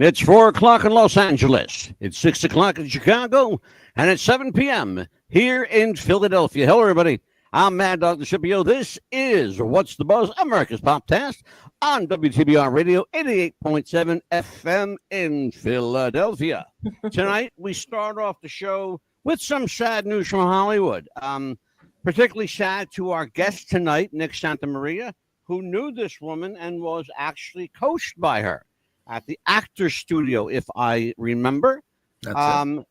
It's 4 o'clock in Los Angeles. It's 6 o'clock in Chicago. And it's 7 p.m. here in Philadelphia. Hello, everybody. I'm Mad Dog the Scipio. This is What's the Buzz, America's Popcast on WTBR Radio 88.7 FM in Philadelphia. Tonight, we start off the show with some sad news from Hollywood. Particularly sad to our guest tonight, Nick Santamaria, who knew this woman and was actually coached by her at the Actors Studio, if I remember.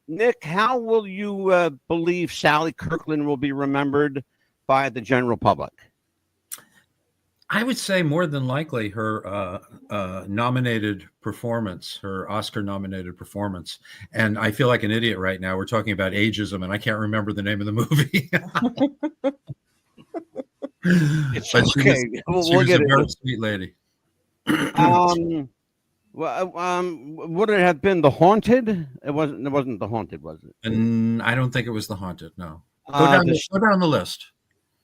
Nick, how will you believe Sally Kirkland will be remembered by the general public? I would say more than likely her nominated performance, her Oscar-nominated performance. And I feel like an idiot right now. We're talking about ageism, and I can't remember the name of the movie. It's but okay. She was a very sweet lady. Would it have been The Haunted? It wasn't The Haunted, was it? And I don't think it was The Haunted. No. Go down the list.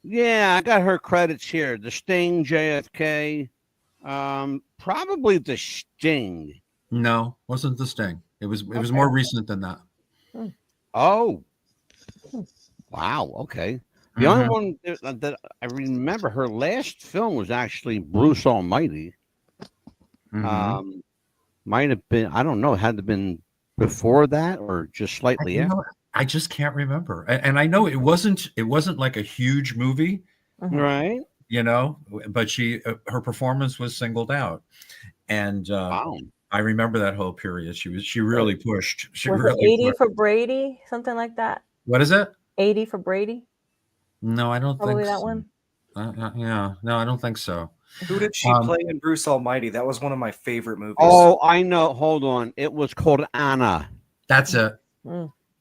Yeah, I got her credits here. The Sting, JFK, probably The Sting. No, wasn't The Sting. It was more recent than that. Oh, wow. Okay. The only one that I remember, her last film was actually Bruce Almighty. Might have been, I don't know, had to have been before that or just slightly after. I just can't remember. And I know it wasn't like a huge movie. Right. You know, but her performance was singled out. And wow. I remember that whole period. She really pushed. She was really it 80 pushed. for Brady? Something like that. What is it? 80 for Brady? No, I don't Probably think that so. one. Yeah, no, I don't think so. Who did she play in Bruce Almighty? That was one of my favorite movies. Oh, I know. Hold on. It was called Anna. That's it.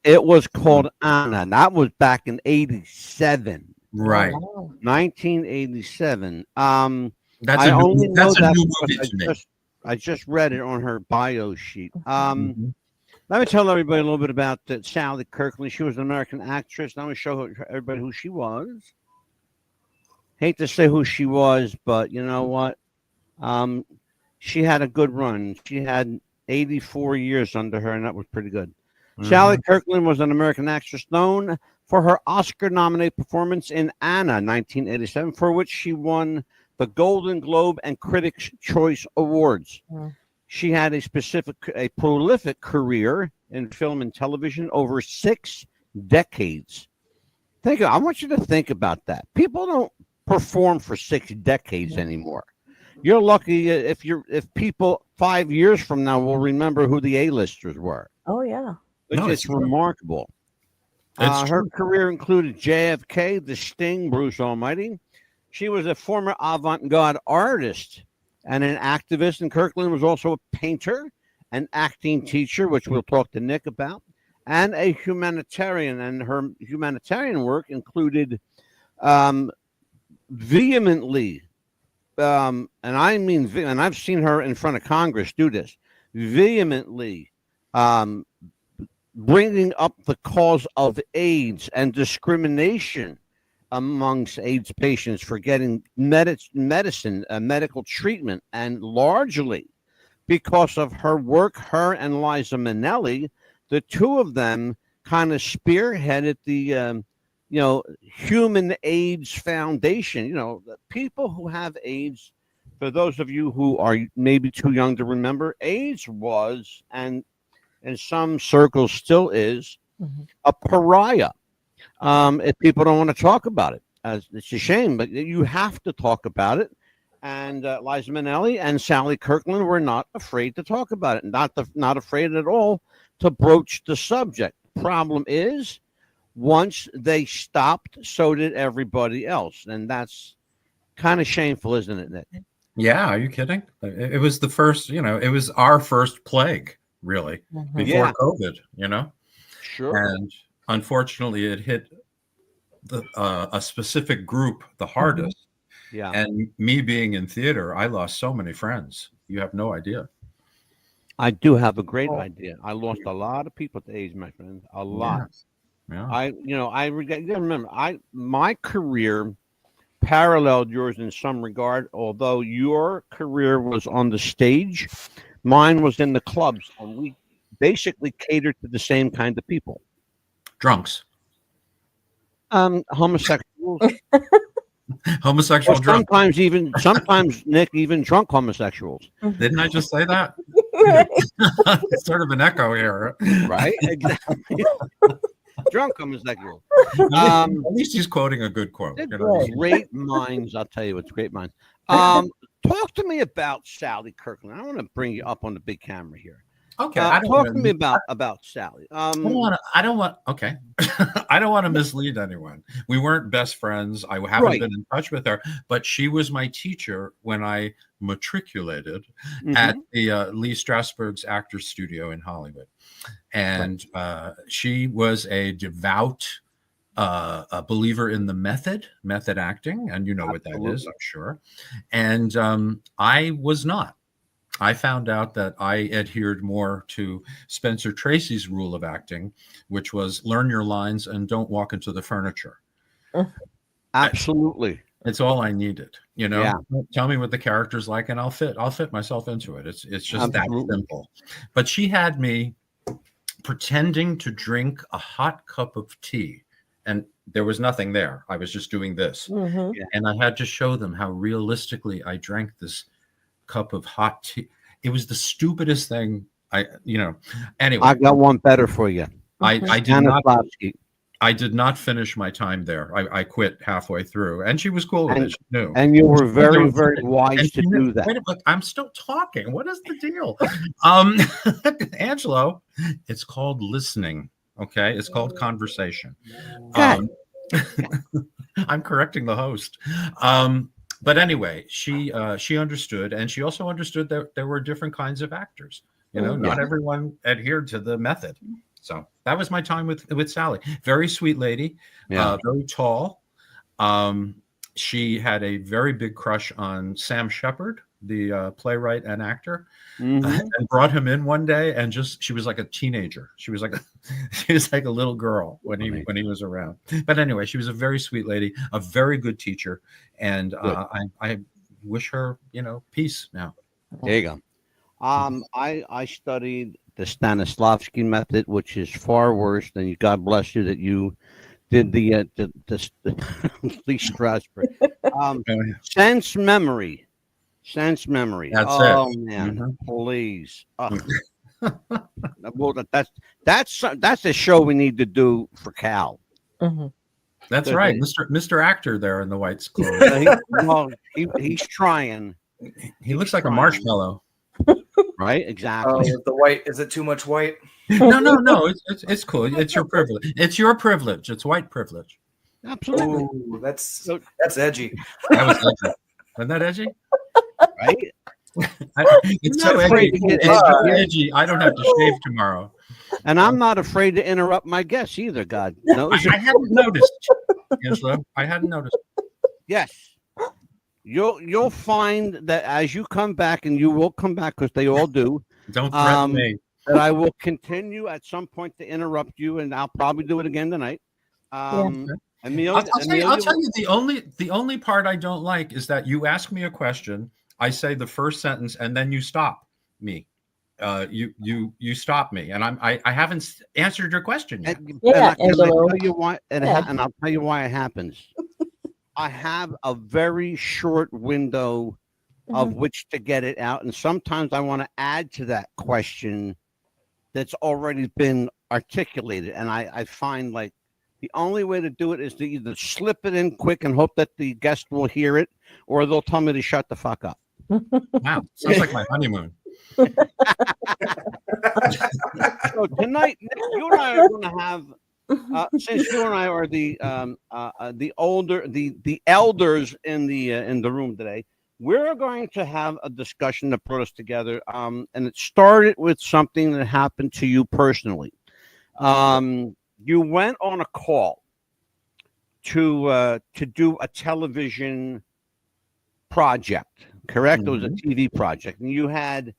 It was called Anna. That was back in 87. Right. 1987. That's I a only new, know that's a that new because movie to me. I just read it on her bio sheet. Let me tell everybody a little bit about Sally Kirkland. She was an American actress. Let me show everybody who she was. Hate to say who she was, but you know what? She had a good run. She had 84 years under her, and that was pretty good. Sally Kirkland was an American actress known for her Oscar-nominated performance in Anna, 1987, for which she won the Golden Globe and Critics' Choice Awards. She had a prolific career in film and television over 6 decades. I want you to think about that. People don't perform for 6 decades anymore. You're lucky if people 5 years from now will remember who the A-listers were. Oh yeah, It's remarkable. Her career included JFK, The Sting, Bruce Almighty. She was a former avant-garde artist and an activist, and Kirkland was also a painter, an acting teacher, which we'll talk to Nick about, and a humanitarian. And her humanitarian work included vehemently, and I mean, and I've seen her in front of Congress do this, vehemently bringing up the cause of AIDS and discrimination amongst AIDS patients for getting medical treatment, and largely because of her work, her and Liza Minnelli, the two of them kind of spearheaded the Human AIDS Foundation. The people who have AIDS, for those of you who are maybe too young to remember, AIDS was, and in some circles still is, a pariah. If people don't want to talk about it, it's a shame, but you have to talk about it. And Liza Minnelli and Sally Kirkland were not afraid to talk about it, not afraid at all to broach the subject. Problem is, once they stopped, so did everybody else, and that's kind of shameful, isn't it, Nick? Yeah, are you kidding? It was the first, it was our first plague, really, before COVID, Sure. And unfortunately, it hit a specific group the hardest. Yeah. And me being in theater, I lost so many friends. You have no idea. I do have a great idea. I lost a lot of people to AIDS, my friend. A lot. Yeah. I remember my career paralleled yours in some regard, although your career was on the stage. Mine was in the clubs, and we basically catered to the same kind of people. Drunks. Homosexuals. Homosexual Or drunk. sometimes, Nick, even drunk homosexuals. Didn't I just say that? It's sort of an echo here. Right? Exactly. Drunk homosexuals. At least he's quoting a good quote. You know? Great minds, I'll tell you, it's great minds. Talk to me about Sally Kirkland. I want to bring you up on the big camera here. Okay. Talk to me about Sally. I don't want. Okay. I don't want to mislead anyone. We weren't best friends. I haven't been in touch with her, but she was my teacher when I matriculated at the Lee Strasberg's Actors Studio in Hollywood, and she was a devout a believer in the method acting, and you know what that is, I'm sure. And I was not. I found out that I adhered more to Spencer Tracy's rule of acting, which was learn your lines and don't walk into the furniture. Absolutely. It's all I needed, you know. Yeah. Tell me what the character's like and I'll fit myself into it. It's just Absolutely. that simple. But she had me pretending to drink a hot cup of tea, and there was nothing there. I was just doing this. And I had to show them how realistically I drank this cup of hot tea. It was the stupidest thing. Anyway, I got one better for you. I did not finish my time there. I quit halfway through, and she was cool with it. She knew. And you were very, very wise to do that. Wait a minute, I'm still talking. What is the deal? Angelo, it's called listening. Okay, it's called conversation. I'm correcting the host. But anyway, she understood, and she also understood that there were different kinds of actors. You know, not everyone adhered to the method. So that was my time with Sally. Very sweet lady, very tall. She had a very big crush on Sam Shepard, the playwright and actor, and brought him in one day, and she was like a teenager. She was like a little girl when he was around. But anyway, she was a very sweet lady, a very good teacher, and I wish her, peace now. There you go. I studied the Stanislavski method, which is far worse than you. God bless you that you did the Lee Strasberg. Sense memory. That's it. Man, please. Well, that's a show we need to do for Cal. That's right, Mr. Actor there in the white clothes. He's trying. He looks like a marshmallow. Right, exactly. The white, is it too much white? No. It's cool. It's your privilege. It's your privilege. It's white privilege. Absolutely. Ooh, that's edgy. That was edgy. Wasn't that edgy? Right. It's so edgy. It's so edgy. I don't have to shave tomorrow. And I'm not afraid to interrupt my guests either. God knows. I hadn't noticed. Angelo, I hadn't noticed. Yes. You'll find that as you come back, and you will come back because they all do. Don't threaten me. That I will continue at some point to interrupt you, and I'll probably do it again tonight. Amelia, I'll tell you the only part I don't like is that you ask me a question, I say the first sentence, and then you stop me. You stop me, and I haven't answered your question yet. And I'll tell you why. And I'll tell you why it happens. I have a very short window of which to get it out. And sometimes I want to add to that question that's already been articulated. And I find like the only way to do it is to either slip it in quick and hope that the guest will hear it, or they'll tell me to shut the fuck up. Wow. Sounds like my honeymoon. So tonight, Nick, you and I are going to have, since you and I are the elders in the room today, we're going to have a discussion that brought us together. And it started with something that happened to you personally. You went on a call to do a television project, correct? It was a TV project, and you had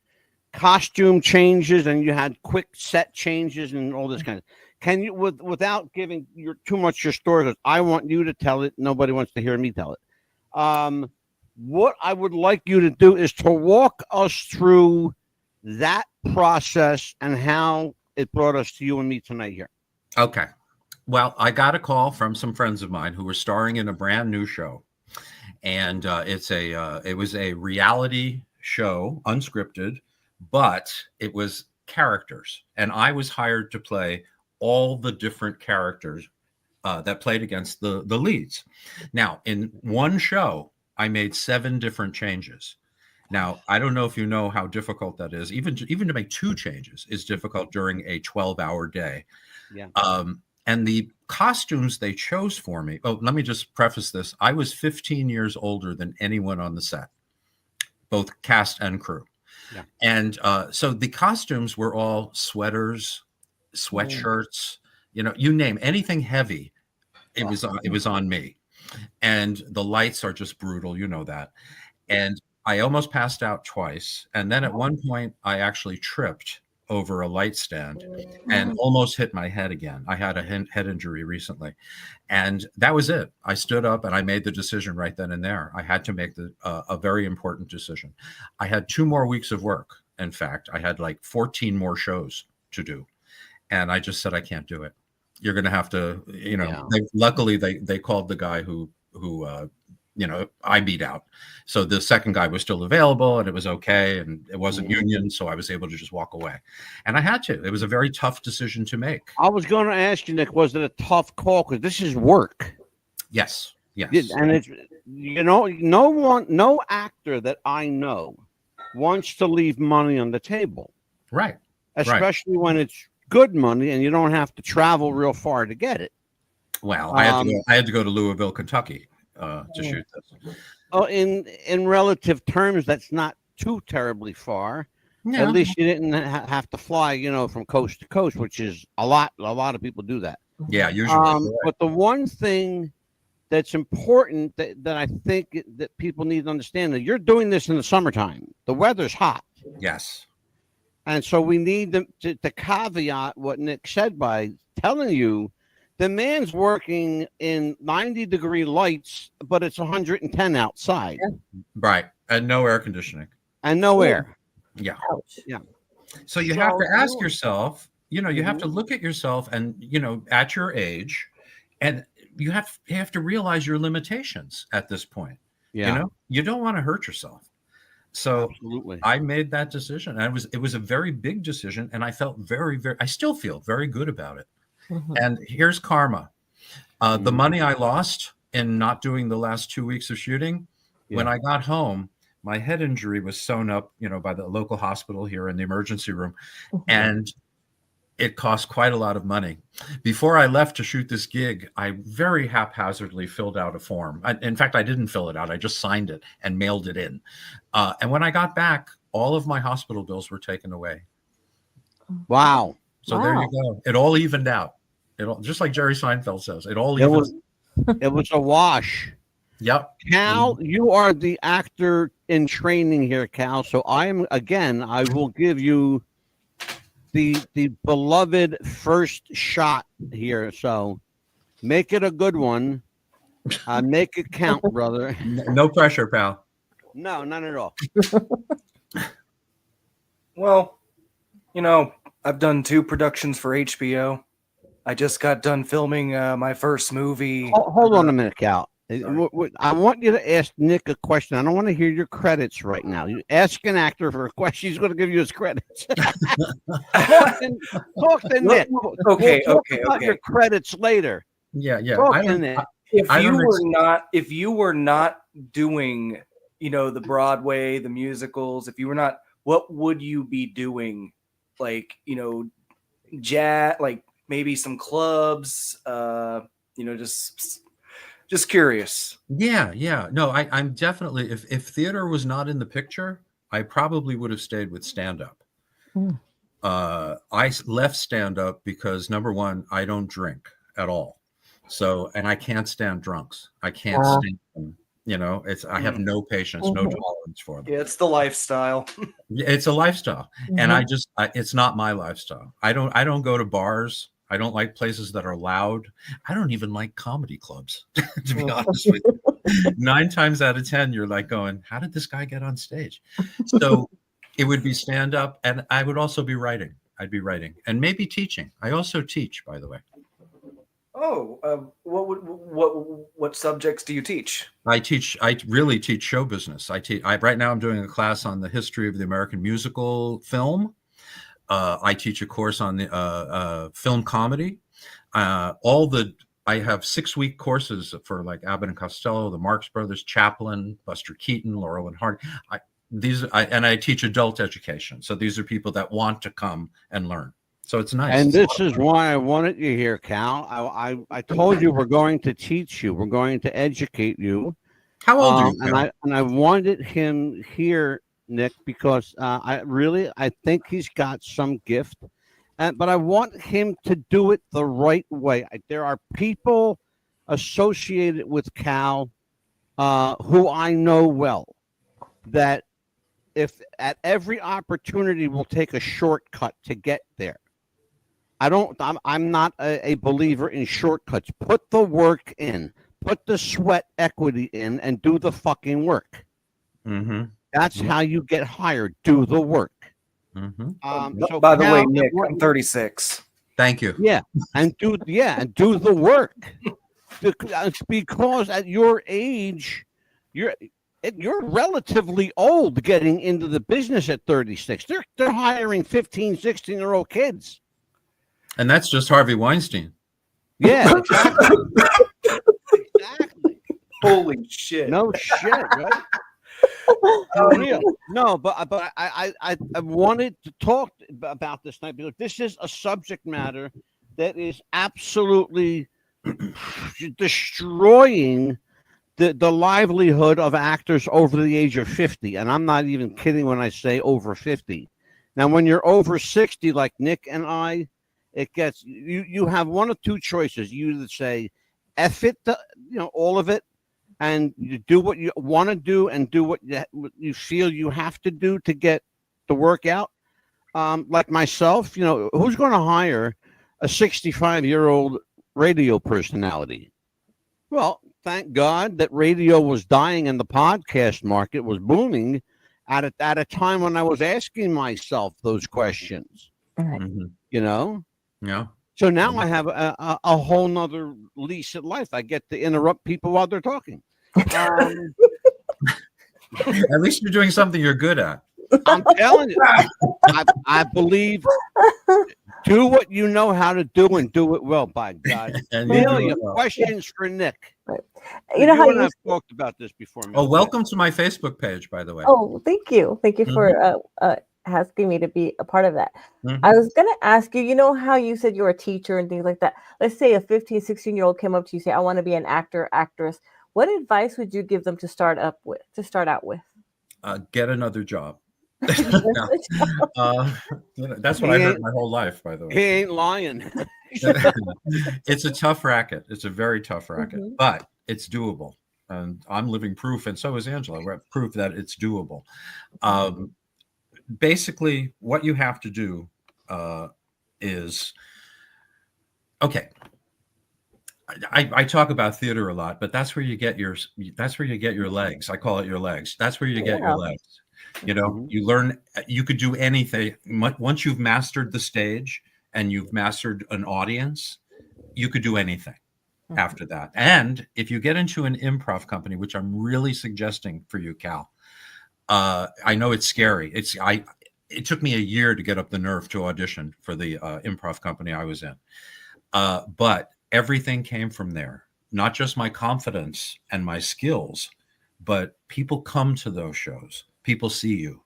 costume changes and you had quick set changes and all this kind of. Can you, without giving too much your story, because I want you to tell it, nobody wants to hear me tell it. What I would like you to do is to walk us through that process and how it brought us to you and me tonight here. Okay. Well, I got a call from some friends of mine who were starring in a brand new show, and it was a reality show, unscripted, but it was characters, and I was hired to play all the different characters that played against the leads. Now, in one show, I made 7 different changes. Now, I don't know if you know how difficult that is. Even to make 2 changes is difficult during a 12-hour day. Yeah. And the costumes they chose for me. Oh, let me just preface this. I was 15 years older than anyone on the set, both cast and crew. Yeah. And so the costumes were all sweaters, sweatshirts, you name anything heavy. It was on me. And the lights are just brutal. You know that. And I almost passed out twice. And then at one point I actually tripped over a light stand and almost hit my head again. I had a head injury recently, and that was it. I stood up and I made the decision right then and there. I had to make a very important decision. I had 2 more weeks of work. In fact, I had like 14 more shows to do. And I just said, I can't do it. You're going to have to, luckily they called the guy who I beat out. So the second guy was still available and it was okay. And it wasn't union. So I was able to just walk away, and I had to. It was a very tough decision to make. I was going to ask you, Nick, was it a tough call? Because this is work. Yes. And it's, no actor that I know wants to leave money on the table. Right. Especially when it's good money and you don't have to travel real far to get it. Well, I had to go to Louisville, Kentucky to shoot this. Oh, in relative terms, that's not too terribly far. Yeah. At least you didn't have to fly, from coast to coast, which is a lot. A lot of people do that. Yeah, usually. But the one thing that's important that I think that people need to understand, that you're doing this in the summertime. The weather's hot. Yes. And so we need to caveat what Nick said by telling you the man's working in 90-degree lights, but it's 110 outside. Right. And no air conditioning. And no air. Yeah. Ouch. Yeah. So you have to ask yourself, you have to look at yourself and, at your age, and you have to realize your limitations at this point. Yeah. You don't want to hurt yourself. So absolutely, I made that decision. And it was a very big decision, and I felt I still feel very good about it. Mm-hmm. And here's karma. The money I lost in not doing the last 2 weeks of shooting, when I got home, my head injury was sewn up, by the local hospital here in the emergency room. And it cost quite a lot of money. Before I left to shoot this gig, I very haphazardly filled out a form. In fact, I didn't fill it out. I just signed it and mailed it in. And when I got back, all of my hospital bills were taken away. Wow. So there you go. It all evened out. Just like Jerry Seinfeld says, it all evened. It was a wash. Yep. Cal, you are the actor in training here, Cal. So I will give you the beloved first shot here. So make it a good one. Make it count, brother. No pressure, pal. No, none at all. Well, I've done 2 productions for HBO. I just got done filming my first movie. Hold on a minute, Cal. I want you to ask Nick a question. I don't want to hear your credits right now. You ask an actor for a question. He's going to give you his credits. Talk to Nick. Okay, we'll talk about your credits later. Yeah. If you were not doing, the Broadway, the musicals, if you were not, what would you be doing? Like, jazz, like maybe some clubs, just curious. Yeah. No, I'm definitely, if theater was not in the picture, I probably would have stayed with stand-up. I left stand-up because, number one, I don't drink at all. So, and I can't stand drunks. I can't stand them. I have no patience, no tolerance for them. Yeah, it's the lifestyle. It's a lifestyle. And it's not my lifestyle. I don't go to bars. I don't like places that are loud. I don't even like comedy clubs, to be honest with you. 9 times out of 10, you're like going, how did this guy get on stage? So It would be stand up, and I would also be writing. I'd be writing and maybe teaching. I also teach, by the way. Oh, what subjects do you teach? I really teach show business. Right now I'm doing a class on the history of the American musical film. I teach a course on the film comedy. I have 6-week courses for like Abbott and Costello, the Marx Brothers, Chaplin, Buster Keaton, Laurel and Hardy. I teach adult education. So these are people that want to come and learn. So it's nice. And this is why I wanted you here, Cal. I told you we're going to teach you. We're going to educate you. How old are you, Cal? And I wanted him here, Nick, because I think he's got some gift. But I want him to do it the right way. There are people associated with Cal who I know well that if at every opportunity will take a shortcut to get there. I'm not a believer in shortcuts. Put the work in, put the sweat equity in, and do the fucking work. Mm-hmm. That's how you get hired. Do the work. Mm-hmm. So By the way, Cal, Nick, I'm 36. Thank you. Yeah, and do the work. Because at your age, you're relatively old getting into the business at 36. They're hiring 15, 16-year-old kids. And that's just Harvey Weinstein. Yeah, exactly. Exactly. Holy shit. No shit, right? For real. No, but I wanted to talk about this tonight because this is a subject matter that is absolutely destroying the livelihood of actors over the age of 50. And I'm not even kidding when I say over 50. Now, when you're over 60, like Nick and I, it gets you have one of two choices. You either say, F it, all of it, and you do what you want to do and do what you feel you have to do to get the work out. Like myself, who's going to hire a 65-year-old radio personality? Well, thank God that radio was dying and the podcast market was booming at a time when I was asking myself those questions. Right. Mm-hmm. Yeah. So now I have a whole nother lease at life. I get to interrupt people while they're talking. At least you're doing something you're good at. I'm telling you, I believe do what you know how to do and do it well, by God. Amelia, questions for Nick. Right. You know how I've talked about this before. Oh, welcome to my Facebook page, by the way. Oh, thank you. Thank you for asking me to be a part of that. Mm-hmm. I was going to ask you, how you said you're a teacher and things like that. Let's say a 15, 16-year-old came up to you and say, I want to be an actor, actress. What advice would you give them to start out with? Get another job. That's what I heard my whole life, by the way. He ain't lying. It's a tough racket. It's a very tough racket, but it's doable. And I'm living proof, and so is Angela. We're proof that it's doable. Basically, what you have to do is, okay. I talk about theater a lot, but that's where you get your legs. I call it your legs. That's where you get your legs. You learn, you could do anything. Once you've mastered the stage and you've mastered an audience, you could do anything after that. And if you get into an improv company, which I'm really suggesting for you, Cal, I know it's scary. It took me a year to get up the nerve to audition for the improv company I was in. But everything came from there, not just my confidence and my skills, but people come to those shows. People see you.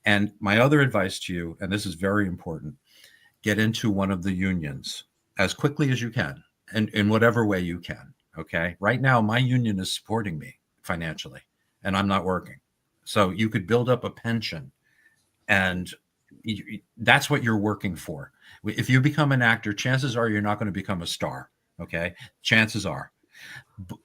And my other advice to you, and this is very important, get into one of the unions as quickly as you can and in whatever way you can. Okay. Right now, my union is supporting me financially and I'm not working. So you could build up a pension and that's what you're working for. If you become an actor, chances are you're not going to become a star. Okay. Chances are.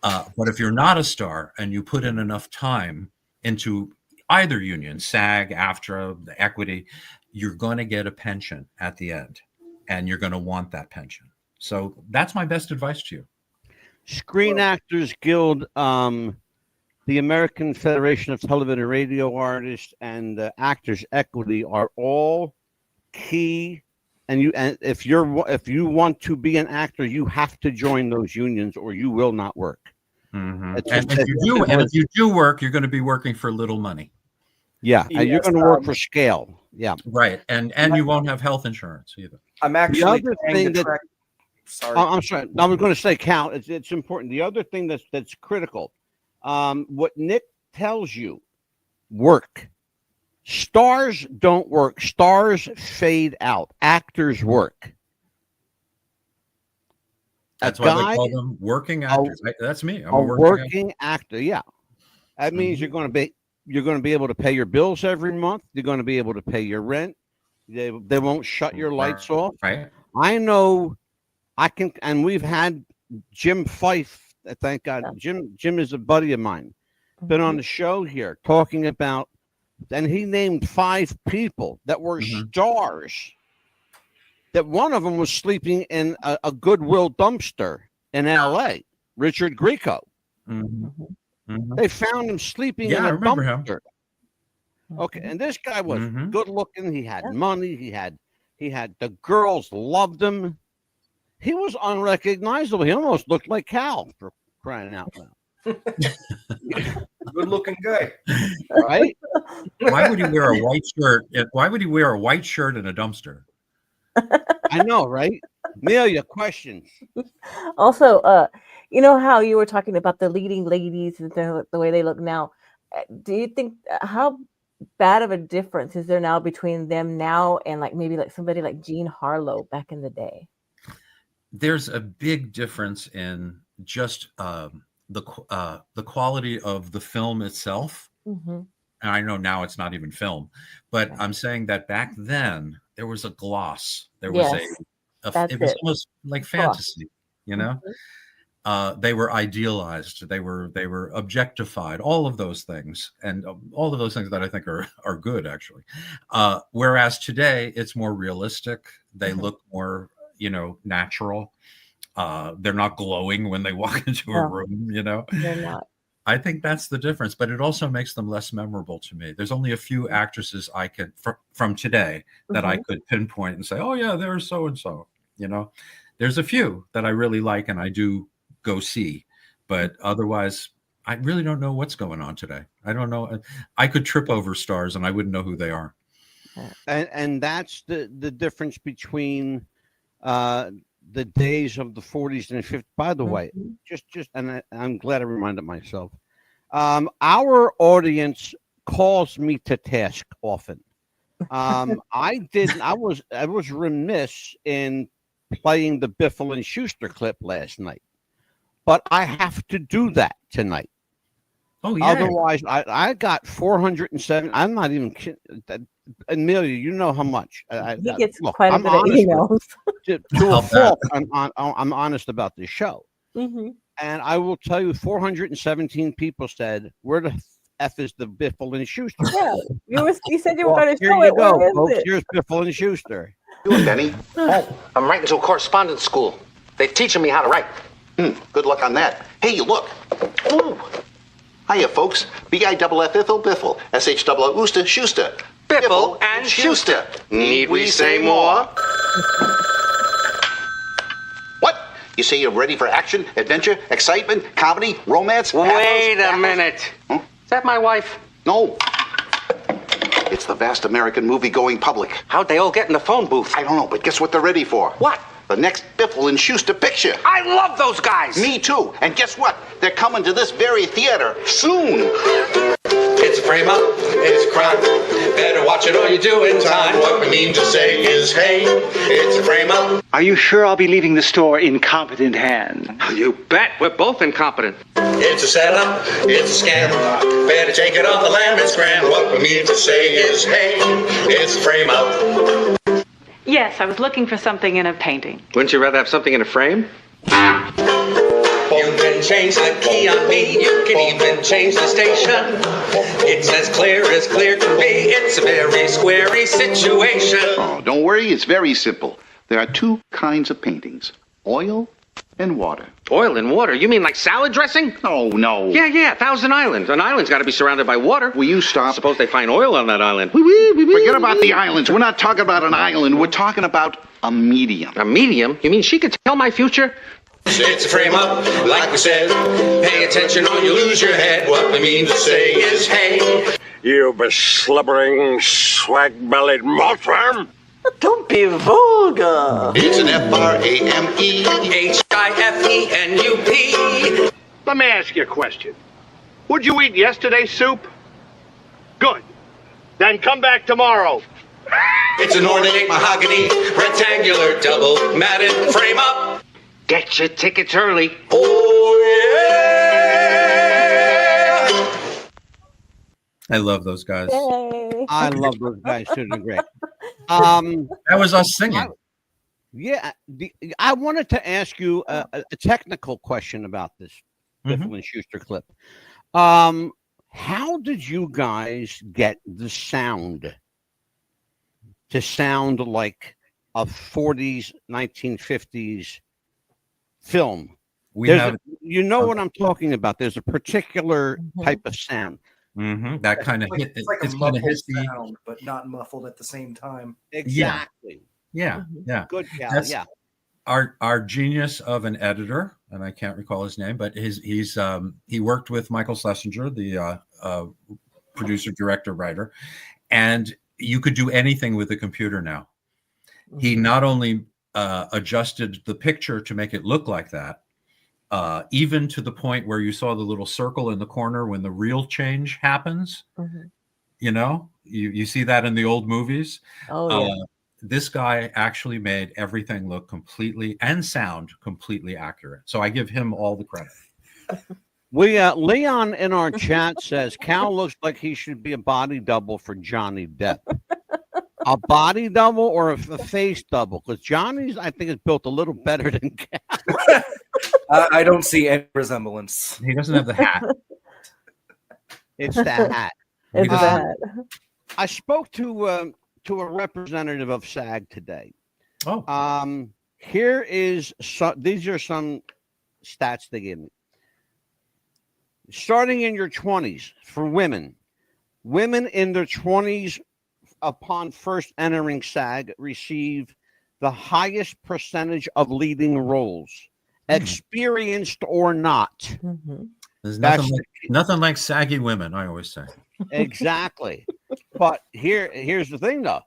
But if you're not a star and you put in enough time into either union, SAG, AFTRA, the equity, you're going to get a pension at the end and you're going to want that pension. So that's my best advice to you. Screen Actors Guild, the the American Federation of Television and Radio Artists and Actors Equity are all key. And if you want to be an actor, you have to join those unions, or you will not work. And if you do work, you're going to be working for little money. Yeah, and you're going to work for scale. Yeah, right. And you won't have health insurance either. I'm actually the other thing that, sorry. I'm sorry. I was going to say, Cal, it's important. The other thing that's critical, what Nick tells you, work. Stars don't work. Stars fade out. Actors work. That's why they call them working actors. That's me. I'm a working actor. Yeah, that means you're going to be able to pay your bills every month. You're going to be able to pay your rent. They won't shut your lights off. Right. I know. I can, and we've had Jim Fife. Thank God, Jim is a buddy of mine. Been on the show here talking about, and he named 5 people that were stars. That one of them was sleeping in a Goodwill dumpster in L.A. Richard Grieco. They found him sleeping in a dumpster. Okay, and this guy was good looking. He had money. He had the girls loved him. He was unrecognizable. He almost looked like Cal, for crying out loud. Good looking guy, right? Why would he wear a white shirt? Why would he wear a white shirt in a dumpster? I know, right? Amelia, questions. Also, you know how you were talking about the leading ladies and the way they look now. Do you think how bad of a difference is there now between them now and maybe somebody like Jean Harlow back in the day? There's a big difference in just the quality of the film itself. And I know now it's not even film, but I'm saying that back then there was a gloss. There was it was almost like fantasy, you know. They were idealized. They were objectified. All of those things, and all of those things that I think are good actually. Whereas today it's more realistic. They look more, natural. They're not glowing when they walk into a room, They're not. I think that's the difference, but it also makes them less memorable to me. There's only a few actresses I could from today that I could pinpoint and say, oh yeah, they're so and so. There's a few that I really like and I do go see, but otherwise I really don't know what's going on today. I don't know. I could trip over stars and I wouldn't know who they are. And that's the difference between the days of the 40s and 50s. By the way, and I'm glad I reminded myself. Our audience calls me to task often. I was remiss in playing the Biffle and Schuster clip last night, but I have to do that tonight. Oh yeah. Otherwise, I got 407. I'm not even kidding. Amelia, you know how much he gets quite a bit of emails. To a fault, I'm honest about this show, and I will tell you, 417 people said, "Where the f is the Biffle and Schuster?" Yeah, you said you were going to here show you it. go, Where is folks. it? Here's Biffle and Schuster. Doing, Benny? Oh, I'm writing to a correspondence school. They're teaching me how to write. Good luck on that. Hey, look. Ooh. Hiya, folks. B-I-F-F-Biffle, Biffle. S-H-O-O-Ooster, Schuster. Biffle and Schuster. Need we say more? What? You say you're ready for action, adventure, excitement, comedy, romance? Wait a minute. Huh? Is that my wife? No. It's the vast American movie-going public. How'd they all get in the phone booth? I don't know, but guess what they're ready for? What? The next Biffle and Schuster picture. I love those guys. Me too. And guess what? They're coming to this very theater soon. It's a frame up, it's a crime. Better watch it or you're doing time. What we mean to say is, hey, it's a frame up. Are you sure I'll be leaving the store in competent hands? You bet. We're both incompetent. It's a setup, it's a scam. Better take it off the lamb and scram. What we mean to say is, hey, it's a frame up. Yes, I was looking for something in a painting. Wouldn't you rather have something in a frame? You can change the key on me. You can even change the station. It's as clear can be. It's a very squarey situation. Oh, don't worry. It's very simple. There are two kinds of paintings, oil and water. Oil and water? You mean like salad dressing? Oh, no. Yeah, Thousand Island. An island's got to be surrounded by water. Will you stop? Suppose they find oil on that island. Forget about the islands. We're not talking about an island. We're talking about a medium. A medium? You mean she could tell my future? It's a frame up, like we said. Pay attention or you lose your head. What we mean to say is, hey. You beslubbering, swag-bellied mothworm! Don't be vulgar. It's an F-R-A-M-E. H-I-F-E-N-U-P. Let me ask you a question. Would you eat yesterday's soup? Good. Then come back tomorrow. It's an ornate mahogany, rectangular, double matted frame up. Get your tickets early. Oh, yeah. I love those guys. Yay. I love those guys too. They're great. That was us singing. I wanted to ask you a technical question about this Biffle and Schuster clip. How did you guys get the sound to sound like a 40s, 1950s film? You know what I'm talking about. There's a particular type of sound. That kind of hit. It's like it's a kind of muffled hissy. sound, but not muffled at the same time. Exactly. Yeah. Good, Cal. That's Yeah. Our genius of an editor, and I can't recall his name, but he worked with Michael Schlesinger, the producer, director, writer, and you could do anything with the computer now. He not only adjusted the picture to make it look like that, even to the point where you saw the little circle in the corner when the reel change happens. You know, you see that in the old movies. Oh, yeah. This guy actually made everything look completely and sound completely accurate. So I give him all the credit. Leon in our chat says Cal looks like he should be a body double for Johnny Depp. A body double or a face double? Because Johnny's, I think, is built a little better than Cal. I don't see any resemblance. He doesn't have the hat. It's the hat. It's that. I spoke to a representative of SAG today. Oh. These are some stats they gave me. Starting in your 20s for women in their 20s upon first entering SAG receive the highest percentage of leading roles, experienced or not. There's nothing like saggy women, I always say. Exactly. But here's the thing, though.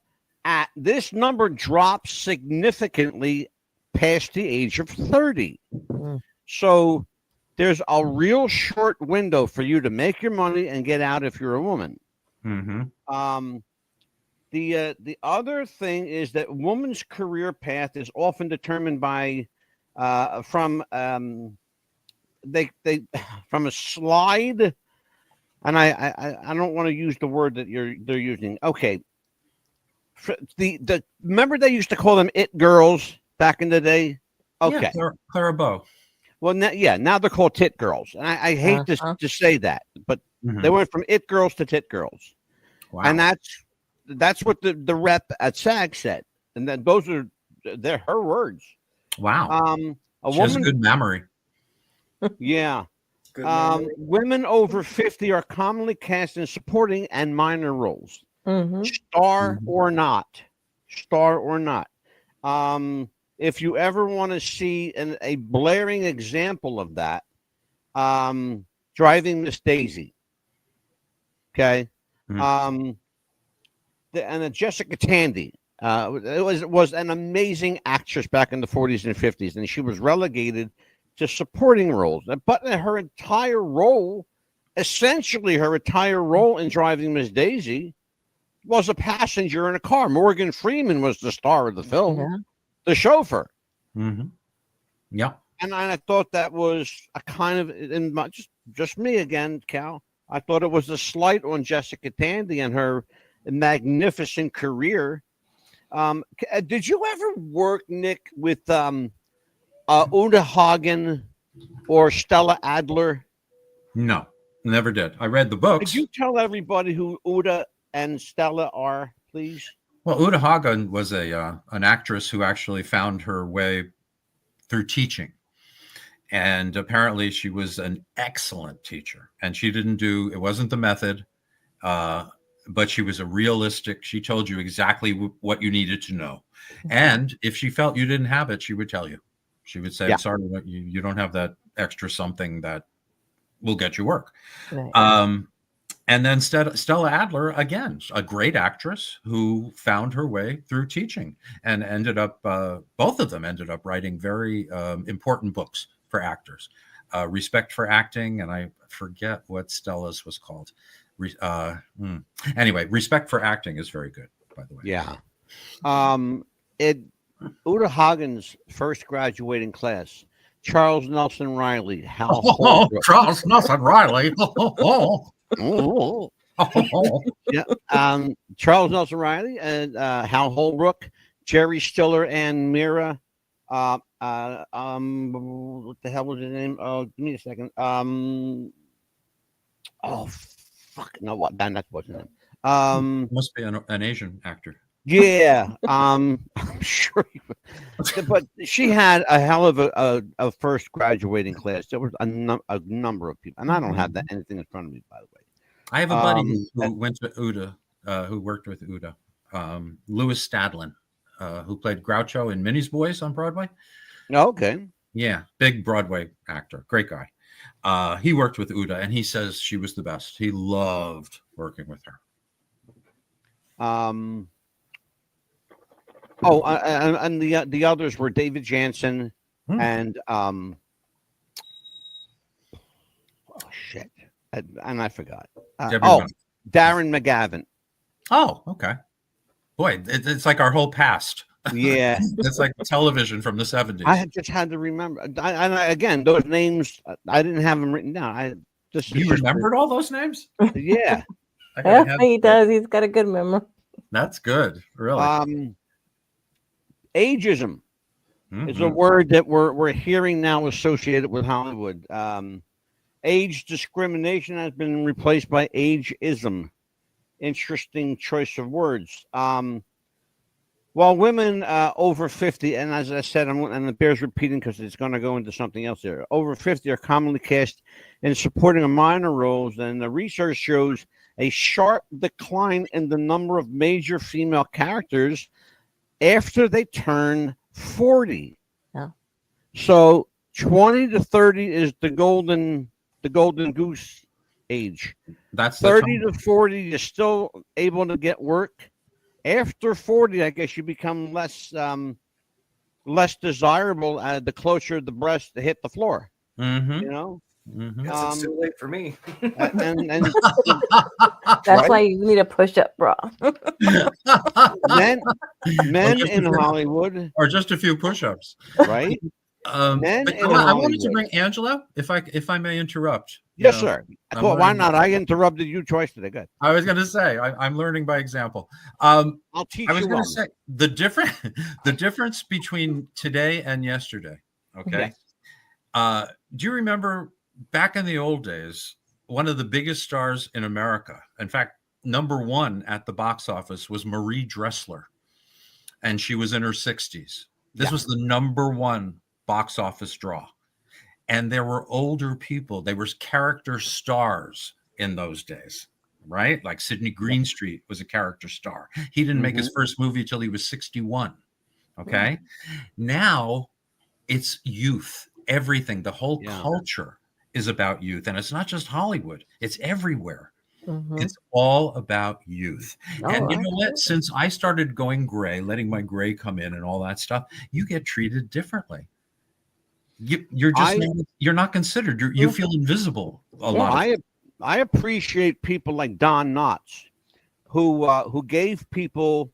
This number drops significantly past the age of 30. So there's a real short window for you to make your money and get out if you're a woman. The other thing is that woman's career path is often determined by from a slide, and I don't want to use the word that they're using. Okay, remember they used to call them it girls back in the day. Okay, yeah, Clara Bow. Well, now they're called tit girls, and I hate to say that, but they went from it girls to tit girls. Wow. And that's what the rep at SAG said, and then they're her words. Wow. She has a good memory. Yeah. Women over 50 are commonly cast in supporting and minor roles, star or not. If you ever want to see a blaring example of that, Driving Miss Daisy. Okay. And Jessica Tandy was an amazing actress back in the 40s and 50s, and she was relegated to supporting roles. But her entire role in Driving Miss Daisy was a passenger in a car. Morgan Freeman was the star of the film, the chauffeur. Yeah. And I thought that was a kind of, just me again, Cal, I thought it was a slight on Jessica Tandy and her magnificent career. Did you ever work, Nick, with Uta Hagen or Stella Adler? No, never did. I read the books. Could you tell everybody who Uta and Stella are, please? Well, Uta Hagen was an actress who actually found her way through teaching. And apparently she was an excellent teacher, and she didn't do, it wasn't the method, but she was a realistic, she told you exactly what you needed to know. And if she felt you didn't have it, she would tell you. She would say, I'm sorry, you don't have that extra something that will get you work. Right. And then Stella Adler, again, a great actress who found her way through teaching and ended up, both of them ended up writing very important books for actors. Respect for Acting, and I forget what Stella's was called. Anyway, Respect for Acting is very good, by the way. Yeah. Uta Hagen's first graduating class, Charles Nelson Riley, Hal Holbrook. Charles Nelson Riley. Yeah. Charles Nelson Riley and Hal Holbrook, Jerry Stiller and Mira. What the hell was his name? Give me a second. Oh fuck! No, what? That wasn't him. Must be an Asian actor. Yeah, I'm sure. But she had a hell of a first graduating class. There was a number of people, and I don't have that anything in front of me, by the way. I have a buddy who went to Uta, who worked with Uta, Louis Stadlin, who played Groucho in Minnie's Boys on Broadway. Okay. Yeah, big Broadway actor, great guy. He worked with Uta, and he says she was the best. He loved working with her. And the others were David Jansen and shit, and I forgot. Darren McGavin. Oh, okay. Boy, it's like our whole past. Yeah, it's like television from the 70s. I just had to remember. Again, those names I didn't have them written down. You remembered all those names? Yeah. He does. He's got a good memory. That's good, really. Ageism is a word that we're hearing now associated with Hollywood. Age discrimination has been replaced by ageism. Interesting choice of words. While women over 50, and as I said, and it bears repeating because it's going to go into something else there, over 50 are commonly cast in supporting or minor roles, and the research shows a sharp decline in the number of major female characters after they turn 40. Yeah. So 20 to 30 is the golden goose age. That's 30 to 40, you're still able to get work. After 40, I guess you become less desirable the closer the breast hit the floor. You know? It's too late for me. and That's why you need a push-up bra. men in Hollywood, or just a few push-ups, right? Men I wanted to bring Angela, if I may interrupt. Yes, sir. Well, why not? I interrupted you twice today. Good. I was going to say I'm learning by example. I'll teach you. I was going to say the difference between today and yesterday. Okay. Do you remember back in the old days, one of the biggest stars in America, in fact, number one at the box office, was Marie Dressler, and she was in her 60s. This was the number one box office draw. And there were older people. They were character stars in those days, right? Like Sidney Greenstreet was a character star. He didn't make his first movie till he was 61. Okay. Now it's youth. Everything, the whole culture is about youth. And it's not just Hollywood. It's everywhere. It's all about youth. And you know what? Since I started going gray, letting my gray come in and all that stuff, you get treated differently. You're not considered. You feel invisible a lot. I appreciate people like Don Knotts, who gave people,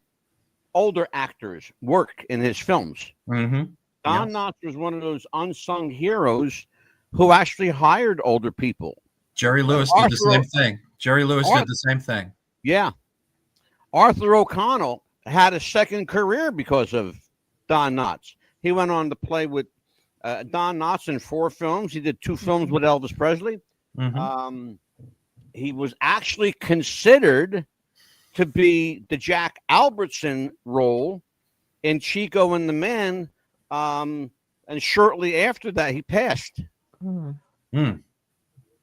older actors, work in his films. Don Knotts was one of those unsung heroes who actually hired older people. Jerry Lewis did the same thing. Jerry Lewis did the same thing. Yeah. Arthur O'Connell had a second career because of Don Knotts. He went on to play with Don Knotts in 4 films. He did 2 films with Elvis Presley. He was actually considered to be the Jack Albertson role in Chico and the Man. and shortly after that, he passed.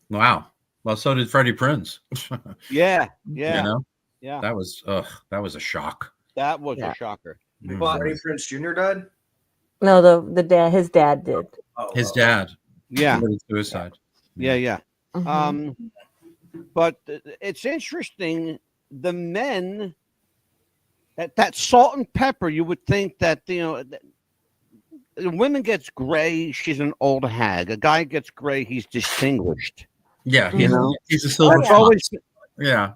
Wow. Well, so did Freddie Prinze. Yeah. You know? Yeah. That was a shock. That was a shocker. Freddie Prinze Jr. died? No, the dad, his dad did. His dad. Yeah. Committed suicide. Yeah. Mhm. But it's interesting. The men, that salt and pepper, you would think that, a woman gets gray, she's an old hag. A guy gets gray, he's distinguished. Yeah, he's a Oh, silver fox. Yeah.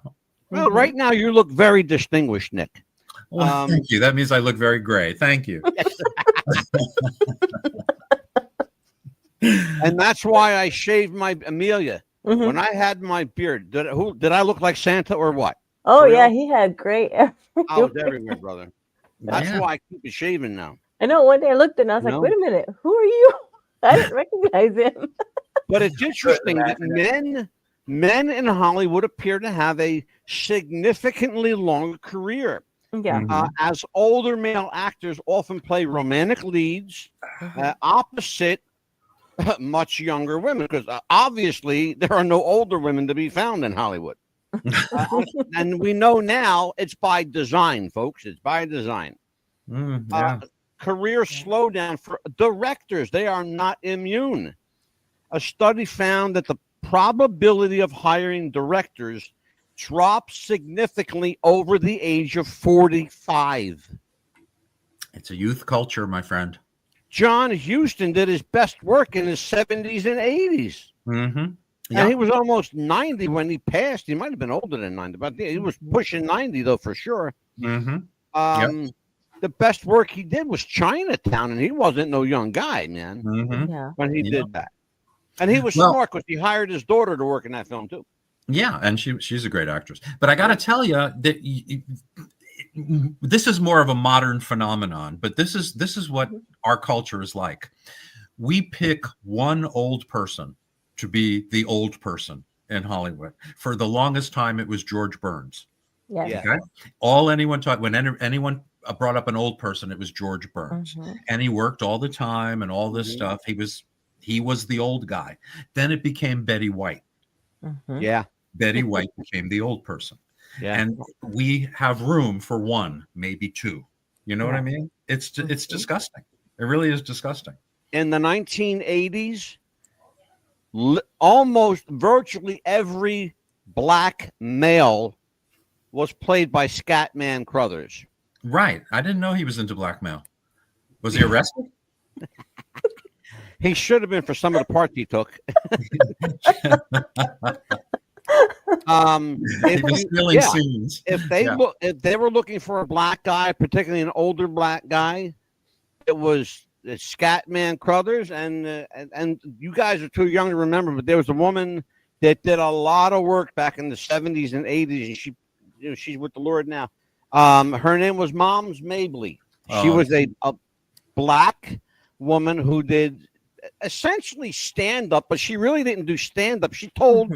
Well, right now you look very distinguished, Nick. Well, thank you. That means I look very gray. Thank you. And that's why I shaved my Amelia. Mhm. When I had my beard, did I look like Santa or what? Oh For yeah, real? he had great. I was everywhere, brother. That's Yeah. why I keep it shaven now. I know. One day I looked and I was like, No. "Wait a minute, who are you?" I didn't recognize him. But it's interesting that men in Hollywood appear to have a significantly longer career. Yeah. As older male actors often play romantic leads opposite much younger women, because obviously there are no older women to be found in Hollywood. And we know now it's by design, folks. It's by design. Career slowdown for directors. They are not immune. A study found that the probability of hiring directors drops significantly over the age of 45. It's a youth culture, my friend. John Huston did his best work in his 70s and 80s. Mm-hmm. And he was almost 90 when he passed. He might have been older than 90, but he was pushing 90, though, for sure. Mm-hmm. The best work he did was Chinatown, and he wasn't no young guy, man, Yeah. when he did that. And he was smart because he hired his daughter to work in that film, too. Yeah, and she's a great actress. But I got to tell you that this is more of a modern phenomenon, but this is what our culture is like. We pick one old person to be the old person in Hollywood. For the longest time, it was George Burns. Yes. Okay? All anyone talked when anyone brought up an old person, it was George Burns, and he worked all the time and all this stuff. He was the old guy. Then it became Betty White. Yeah. Betty White became the old person. Yeah. And we have room for one, maybe two. You know what I mean? It's disgusting. It really is disgusting. In the 1980s, almost virtually every black male was played by Scatman Crothers. Right. I didn't know he was into blackmail. Was he arrested? He should have been for some of the parts he took. Scenes. If they were looking for a black guy, particularly an older black guy, it was Scatman Crothers, and you guys are too young to remember, but there was a woman that did a lot of work back in the 70s and 80s, and she's with the Lord now. Her name was Moms Mabley. She was a black woman who did essentially stand-up, but she really didn't do stand-up. She told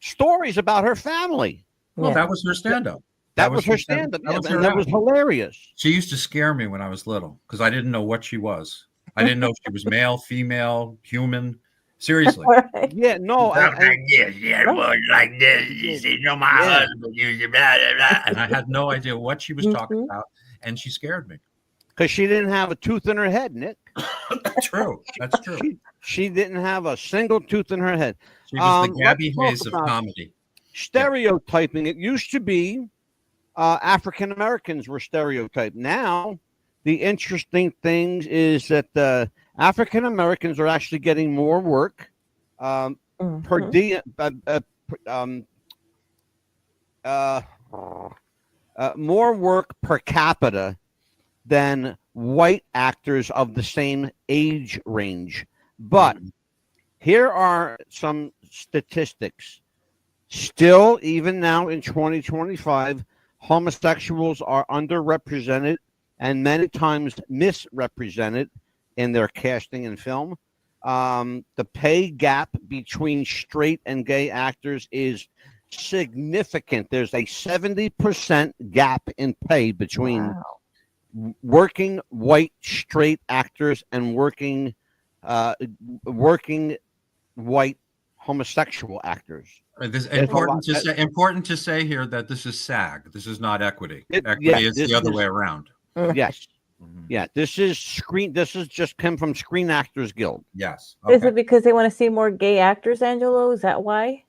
stories about her family. Well, that was her stand-up. That was her stand-up. That was hilarious. She used to scare me when I was little because I didn't know what she was. I didn't know if she was male, female, human. Seriously. Yeah, no. Like this. Yeah, boy, like this. You see, my husband used to blah, blah, blah. And I had no idea what she was talking about, and she scared me. Because she didn't have a tooth in her head, Nick. True. That's true. She didn't have a single tooth in her head. She was the Gabby Hayes of comedy. Stereotyping. It used to be African Americans were stereotyped. Now, the interesting thing is that African Americans are actually getting more work per diem, more work per capita than white actors of the same age range. But here are some statistics. Still, even now in 2025, homosexuals are underrepresented and many times misrepresented in their casting in film. The pay gap between straight and gay actors is significant. There's a 70% gap in pay between working white straight actors and working working white homosexual actors. This There's a lot- important to say here that this is SAG. This is not equity. Equity yeah, is this the other is- way around. Yes. Yeah, this is just come from Screen Actors Guild. Yes. Is it because they want to see more gay actors, Angelo? Is that why?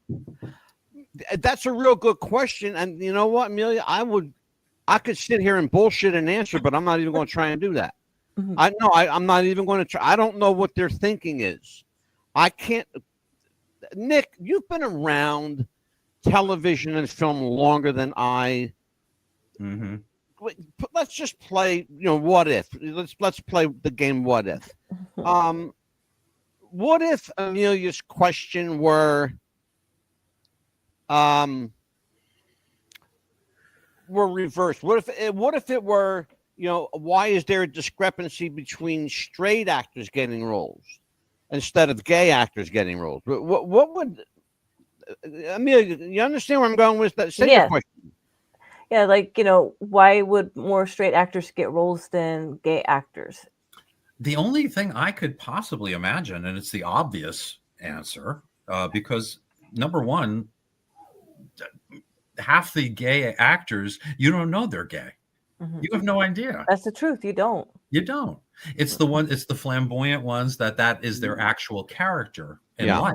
That's a real good question. And you know what, Amelia? I could sit here and bullshit and answer, but I'm not even going to try and do that. Mhm. I'm not even going to try. I don't know what their thinking is. I can't. Nick, you've been around television and film longer than I. Mm-hmm. Let's just play, what if? Let's play the game what if. What if Amelia's question were reversed? What if it were, why is there a discrepancy between straight actors getting roles instead of gay actors getting roles? What would Amelia, you understand where I'm going with that? Say your question. Yeah, like, why would more straight actors get roles than gay actors? The only thing I could possibly imagine, and it's the obvious answer, because number one, half the gay actors, you don't know they're gay. Mhm. You have no idea. That's the truth. You don't. You don't. It's the flamboyant ones that is their actual character in life.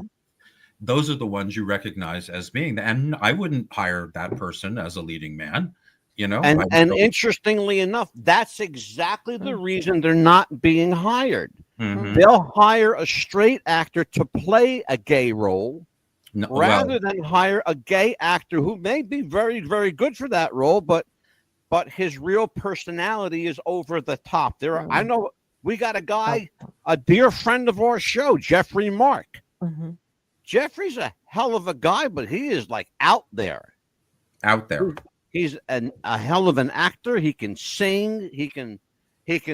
Those are the ones you recognize as being, and I wouldn't hire that person as a leading man, And interestingly enough, that's exactly the reason they're not being hired. Mhm. They'll hire a straight actor to play a gay role rather than hire a gay actor who may be very, very good for that role, but his real personality is over the top. I know we got a guy, a dear friend of our show, Jeffrey Mark. Mm-hmm. Jeffrey's a hell of a guy, but he is like out there. Out there. He's a hell of an actor. He can sing. He can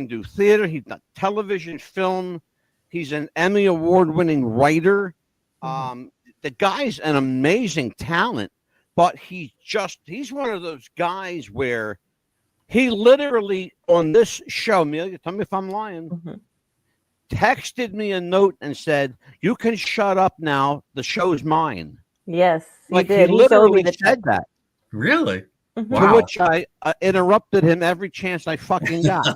do theater. He's done television, film. He's an Emmy award-winning writer. The guy's an amazing talent, but he's one of those guys where he literally on this show, Amelia, tell me if I'm lying, texted me a note and said, "You can shut up now. The show's mine." Yes, he Like did. he He showed me literally said that. Really? Mhm. To which I interrupted him every chance I fucking got.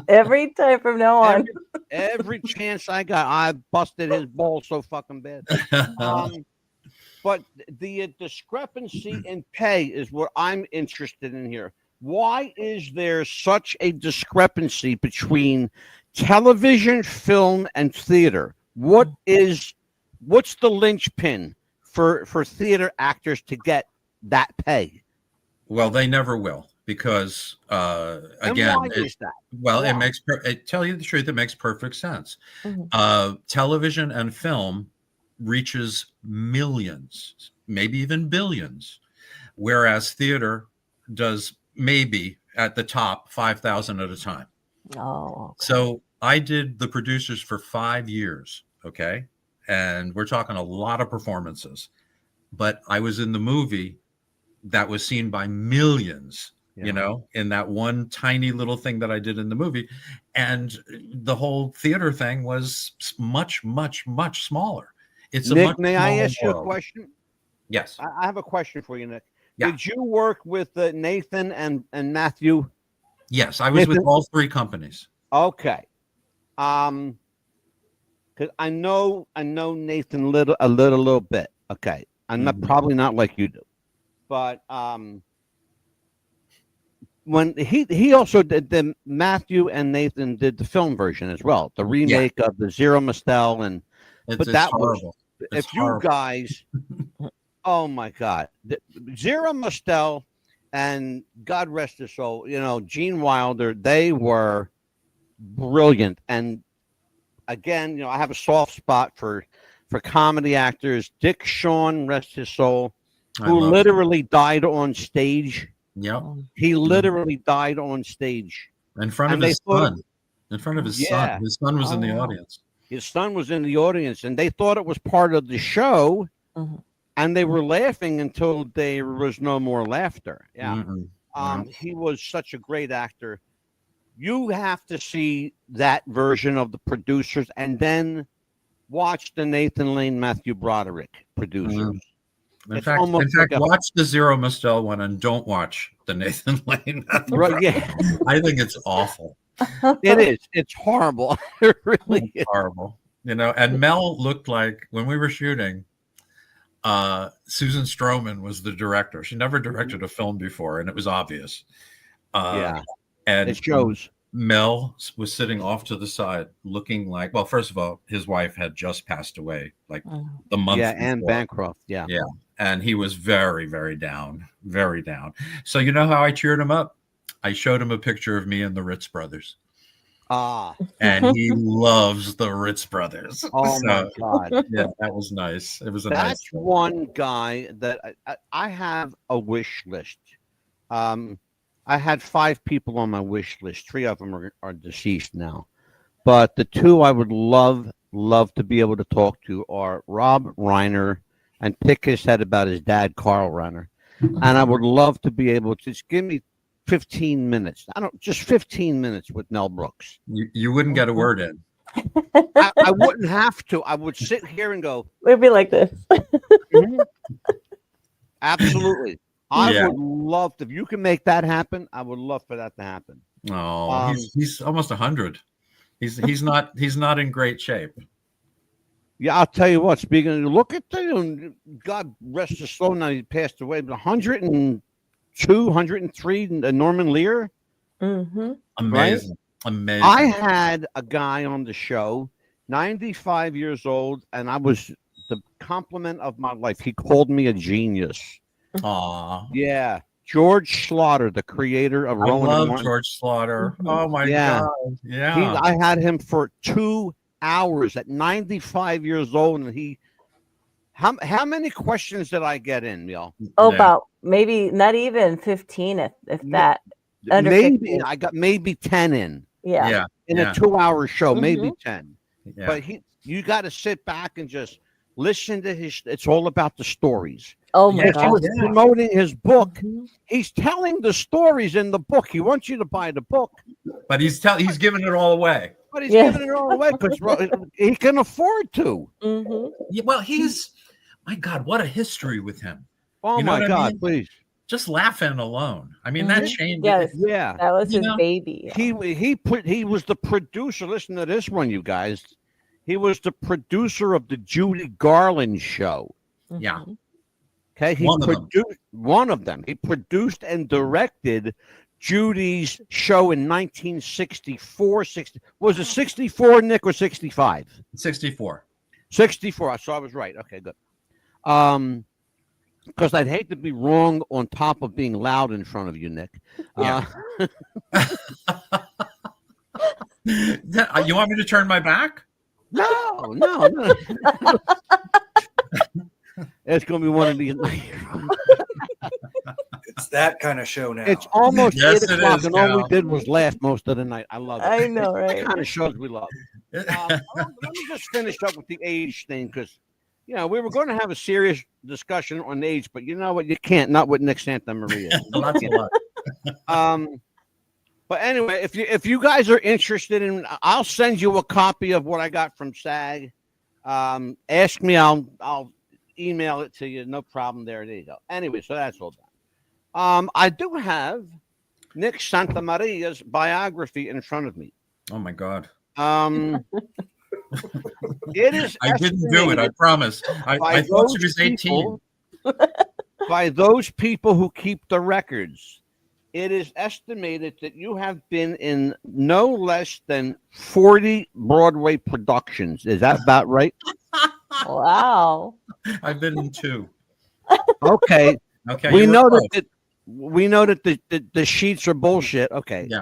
Every time from now on. Every chance I got, I busted his balls so fucking bad. But the discrepancy in pay is what I'm interested in here. Why is there such a discrepancy between television, film, and theater? What's the linchpin for theater actors to get that pay? Well, they never will, because again, why is that? It makes tell you the truth, it makes perfect sense. Television and film reaches millions, maybe even billions, whereas theater does maybe at the top 5,000 at a time. Oh, okay. So I did the producers for 5 years, okay, and we're talking a lot of performances, but I was in the movie that was seen by millions, in that one tiny little thing that I did in the movie. And the whole theater thing was much, much, much smaller. It's Nick, a much may I smaller ask you a world. question? Yes. I have a question for you, Nick. Yeah. Did you work with Nathan and Matthew? Yes, I was with Nathan? all three companies. Okay. Because I know Nathan a little bit. Okay. I'm not probably not like you do. But when he also did Matthew and Nathan did the film version as well, the remake of the Zero Mostel, and It's that horrible. was It's if you horrible. guys, oh my God, Zero Mostel, and God rest his soul, Gene Wilder, they were brilliant. And again, I have a soft spot for comedy actors. Dick Shawn, rest his soul, who literally died on stage. Yep. He literally died on stage. In front of his son. In front of his son. His son was in the audience. His son was in the audience, and they thought it was part of the show, and they were laughing until there was no more laughter. Yeah. He was such a great actor. You have to see that version of the producers, and then watch the Nathan Lane, Matthew Broderick producers. In fact, watch the Zero Mostel one and don't watch the Nathan Lane. Right? Yeah, I think it's awful. it is. It's horrible. It really is. Horrible. You know, and Mel looked like, when we were shooting, Susan Stroman was the director. She never directed a film before, and it was obvious. Yeah, and it shows. Mel was sitting off to the side, looking like, well, first of all, his wife had just passed away, like the month. Yeah, before. Anne Bancroft. Yeah, yeah, and he was very, very down, very down. So you know how I cheered him up? I showed him a picture of me and the Ritz brothers. And he loves the Ritz brothers. Oh my God! Yeah, that was nice. It was a That's nice. That's one guy that I have a wish list. I had 5 people on my wish list. 3 of them are deceased now, but the 2 I would love to be able to talk to are Rob Reiner and pick his head about his dad, Carl Reiner, and I would love to be able to just give me 15 minutes. Just 15 minutes with Mel Brooks. You wouldn't get a word in. I wouldn't have to. I would sit here and go. We'd be like this. Absolutely. I would love to. If you can make that happen, I would love for that to happen. Oh, he's almost 100. He's not in great shape. Yeah, I'll tell you what. Speaking of, look at the God rest his soul. Now he passed away, but 102, 103. Norman Lear. Mm-hmm. Amazing, right? Amazing. I had a guy on the show, 95 years old, and I was the compliment of my life. He called me a genius. Aw. Yeah. George Slaughter, the creator of Rowan. I love George Slaughter. Oh my God. Yeah. I had him for 2 hours at 95 years old, and how many questions did I get in, y'all? Oh, about maybe not even 15, if that. Under maybe 15. I got maybe 10 in. Yeah. In a 2-hour show, maybe 10. Yeah. But you got to sit back and just listen to his. It's all about the stories. Oh my God! He was promoting his book. He's telling the stories in the book. He wants you to buy the book, but he's giving it all away. But he's giving it all away because he can afford to. Yeah, well, my God, what a history with him. Oh, you know my God, I mean? Please. Just laughing alone. I mean, that changed. Yes, yeah, that was his baby. He was the producer. Listen to this one, you guys. He was the producer of the Judy Garland show. Yeah. Okay. He produced one of them. He produced and directed Judy's show in 1964. Was it 64, Nick, or 65? 64. 64. So I was right. Okay, good. Because I'd hate to be wrong on top of being loud in front of you, Nick. Yeah. You want me to turn my back? No. It's going to be one of these. It's that kind of show now. It's almost 8 o'clock, and all now. we did was laugh most of the night. I love it. I know, right? The kind of shows we love. Let me just finish up with the age thing, because we were going to have a serious discussion on age, but you know what? You can't. Not with Nick Santa Maria. That's a lot. But anyway, if you guys are interested in, I'll send you a copy of what I got from SAG. Ask me, I'll email it to you. No problem there. There you go. Anyway, so that's all done. I do have Nick Santa Maria's biography in front of me. Oh my God. It is. I didn't do it. I promise. I thought she was 18. By those people who keep the records, it is estimated that you have been in no less than 40 Broadway productions. Is that about right? Wow. I've been in 2. Okay. Okay. We know that the sheets are bullshit. Okay. Yeah.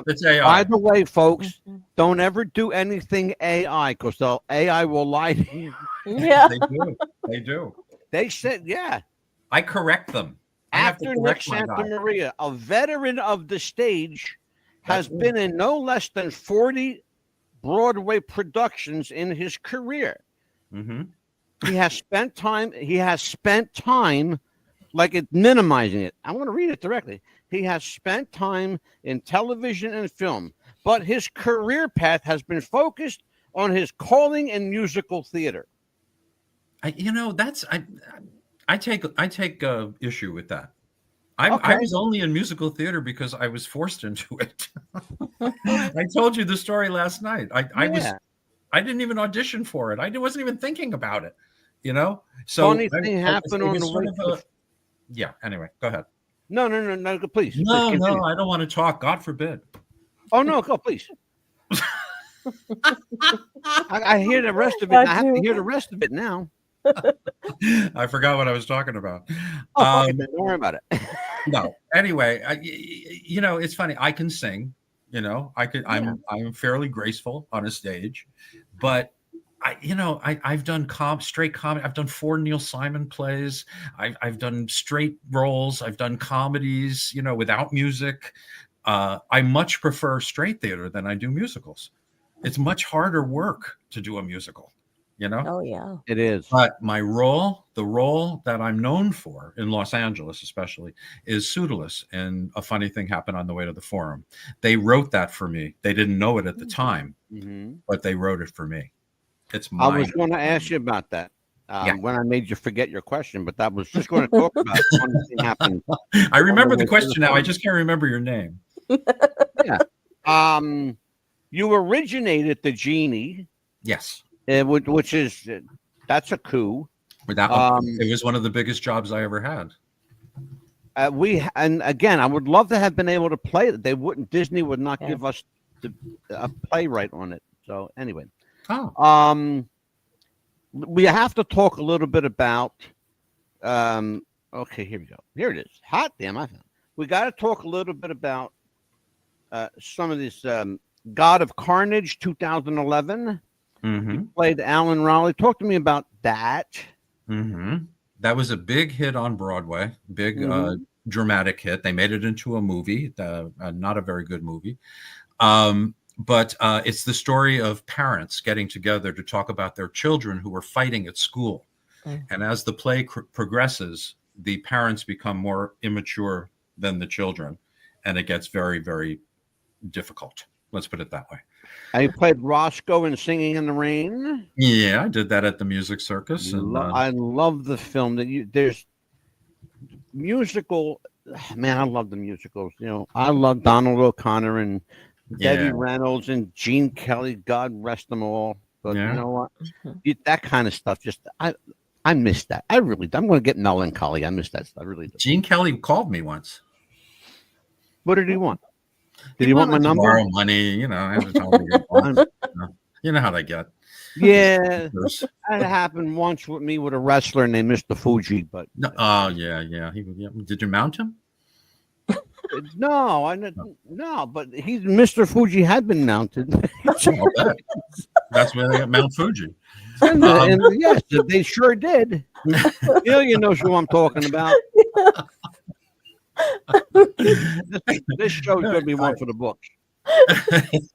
It's AI. By the way, folks, don't ever do anything AI, because AI will lie to you. Yeah. They do. They said, yeah. I correct them. After Nick Santa Maria, a veteran of the stage, has been in no less than 40 Broadway productions in his career. Mm-hmm. He has spent time like it's minimizing it. I want to read it directly. He has spent time in television and film, but his career path has been focused on his calling in musical theater. I take issue with that. I was only in musical theater because I was forced into it. I told you the story last night. I didn't even audition for it. I wasn't even thinking about it. So funny thing happened on the way. Yeah. Anyway, go ahead. No, please. No, I don't want to talk. God forbid. Oh no, go please. I hear the rest of it. I have to hear the rest of it now. I forgot what I was talking about. Don't worry about it. No. Anyway, it's funny. I can sing. I'm fairly graceful on a stage, but I've done straight comedy. I've done 4 Neil Simon plays. I've done straight roles. I've done comedies, without music. I much prefer straight theater than I do musicals. It's much harder work to do a musical, Oh yeah, it is. But the role that I'm known for in Los Angeles, especially, is Pseudolus. And A Funny Thing Happened on the Way to the Forum. They wrote that for me. They didn't know it at the time, but they wrote it for me. I was going to ask you about that when I made you forget your question, but that was just going to talk about Funny Thing Happened. I remember the question now. I just can't remember your name. Yeah. You originated the Genie. Yes. Which is that's a coup. It was one of the biggest jobs I ever had. And again, I would love to have been able to play it. They wouldn't. Disney would not give us a playwright on it. So anyway, we have to talk a little bit about. Okay, here we go. Here it is. Hot damn! I found. We got to talk a little bit about some of this. God of Carnage, 2011. You played Alan Raleigh. Talk to me about that. That was a big hit on Broadway. Big dramatic hit. They made it into a movie. Not a very good movie. But it's the story of parents getting together to talk about their children who were fighting at school. And as the play progresses, the parents become more immature than the children. And it gets very, very difficult. Let's put it that way. I played Roscoe in Singing in the Rain. Yeah, I did that at the Music Circus. And, I love the film. There's musical. Man, I love the musicals. I love Donald O'Connor and Debbie Reynolds and Gene Kelly. God rest them all. But you know what? That kind of stuff. I miss that. I'm going to get melancholy. I miss that stuff. I really do. Gene Kelly called me once. What did he want? Did he want my number? Borrow money, I have to tell him. You know how they get. Yeah, that happened once with me with a wrestler named Mr. Fuji. But yeah. Did you mount him? No, but Mr. Fuji had been mounted. That's where they got Mount Fuji. And yes, they sure did. You know who I'm talking about. This show's going to be one for the books. The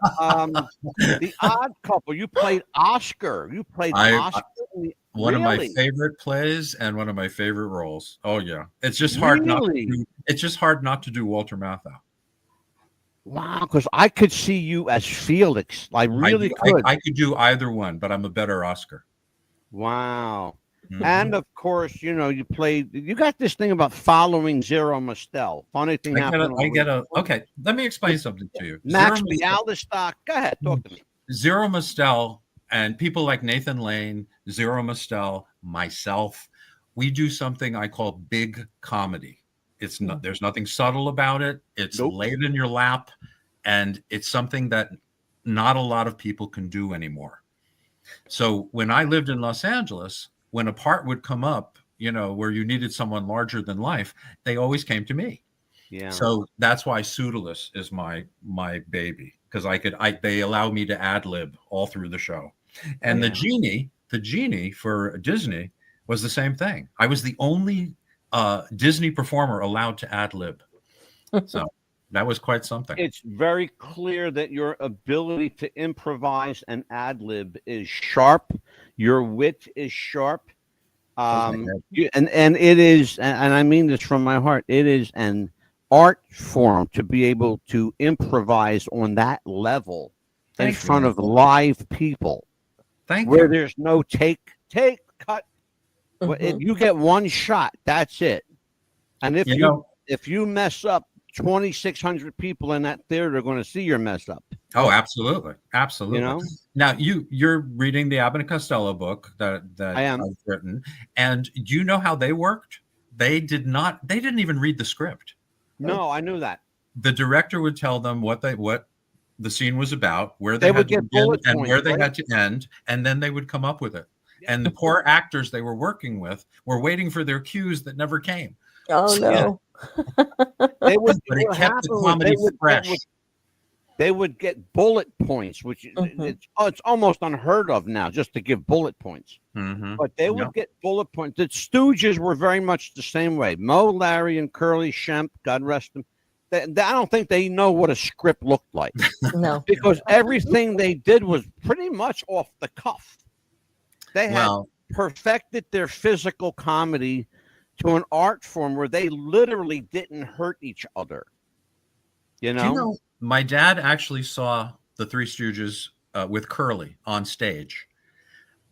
Odd Couple. You played Oscar. Oscar. One of my favorite plays and one of my favorite roles. Oh yeah, it's just hard not to do. It's just hard not to do Walter Matthau. Wow, because I could see you as Felix. I really could. I could do either one, but I'm a better Oscar. Wow. And of course, you got this thing about following Zero Mostel. Funny thing happened. Okay, let me explain something to you. Max Bialystock. Go ahead, talk to me. Zero Mostel and people like Nathan Lane, Zero Mostel, myself, we do something I call big comedy. It's not. There's nothing subtle about it. It's laid in your lap, and it's something that not a lot of people can do anymore. So when I lived in Los Angeles, when a part would come up, where you needed someone larger than life, they always came to me. Yeah. So that's why Pseudolus is my baby, because they allow me to ad lib all through the show. And the genie for Disney was the same thing. I was the only Disney performer allowed to ad lib. So that was quite something. It's very clear that your ability to improvise and ad lib is sharp. Your wit is sharp. And it is, and I mean this from my heart, it is an art form to be able to improvise on that level in front of live people. Where there's no take, cut. You get one shot, that's it. And if you mess up, 2,600 people in that theater are going to see your mess up. Oh, absolutely, absolutely. You know? Now you're reading the Abbott and Costello book that I am. I've written, and do you know how they worked? They didn't even read the script. No, I knew that. The director would tell them what the scene was about, where they would had to get bullet begin and points, where they right? had to end, and then they would come up with it. And the poor actors they were working with were waiting for their cues that never came. Oh no! They would. But it kept the comedy fresh. They would get bullet points, which it's almost unheard of now, just to give bullet points. But they would get bullet points. The Stooges were very much the same way. Moe, Larry, and Curly, Shemp, God rest them. I don't think they know what a script looked like. No, because everything they did was pretty much off the cuff. They had perfected their physical comedy to an art form where they literally didn't hurt each other. You know? Do you know, my dad actually saw the Three Stooges with Curly on stage,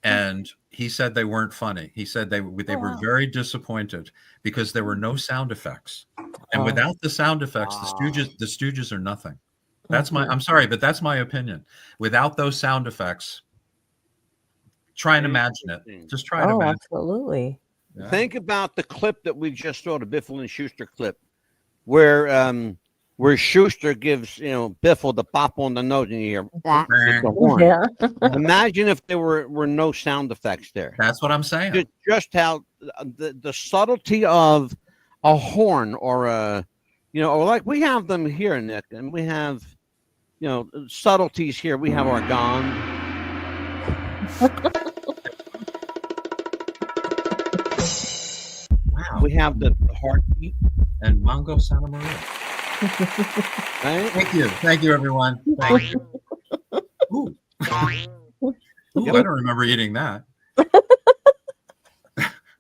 and he said they weren't funny. He said they were very disappointed because there were no sound effects, and without the sound effects, the Stooges are nothing. That's I'm sorry, but that's my opinion. Without those sound effects, try and imagine it. Just try to imagine. Absolutely. Yeah. Think about the clip that we just saw, the Biffle and Schuster clip, where Schuster gives Biffle the bop on the nose, and you hear the horn. Yeah. Imagine if there were no sound effects there. That's what I'm saying. Just how the subtlety of a horn or or like we have them here, Nick, and we have subtleties here. We have our gong. Wow. We have the heartbeat and Mongo Santa Maria. Right? Thank you, everyone. Thank you. Ooh. I don't remember eating that.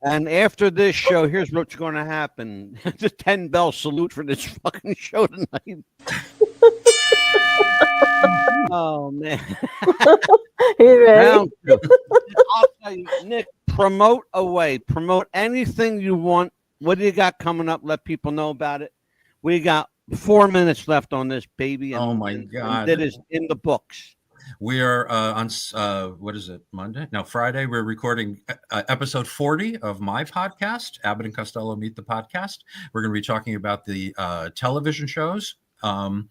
And after this show, here's what's going to happen. The 10-bell salute for this fucking show tonight. Oh, man. You ready? I'll tell you, Nick, promote away. Promote anything you want. What do you got coming up? Let people know about it. We got 4 minutes left on this, baby. And, oh, my God. That is in the books. We are on, what is it, Monday? No, Friday. We're recording episode 40 of my podcast, Abbott and Costello Meet the Podcast. We're going to be talking about the television shows. So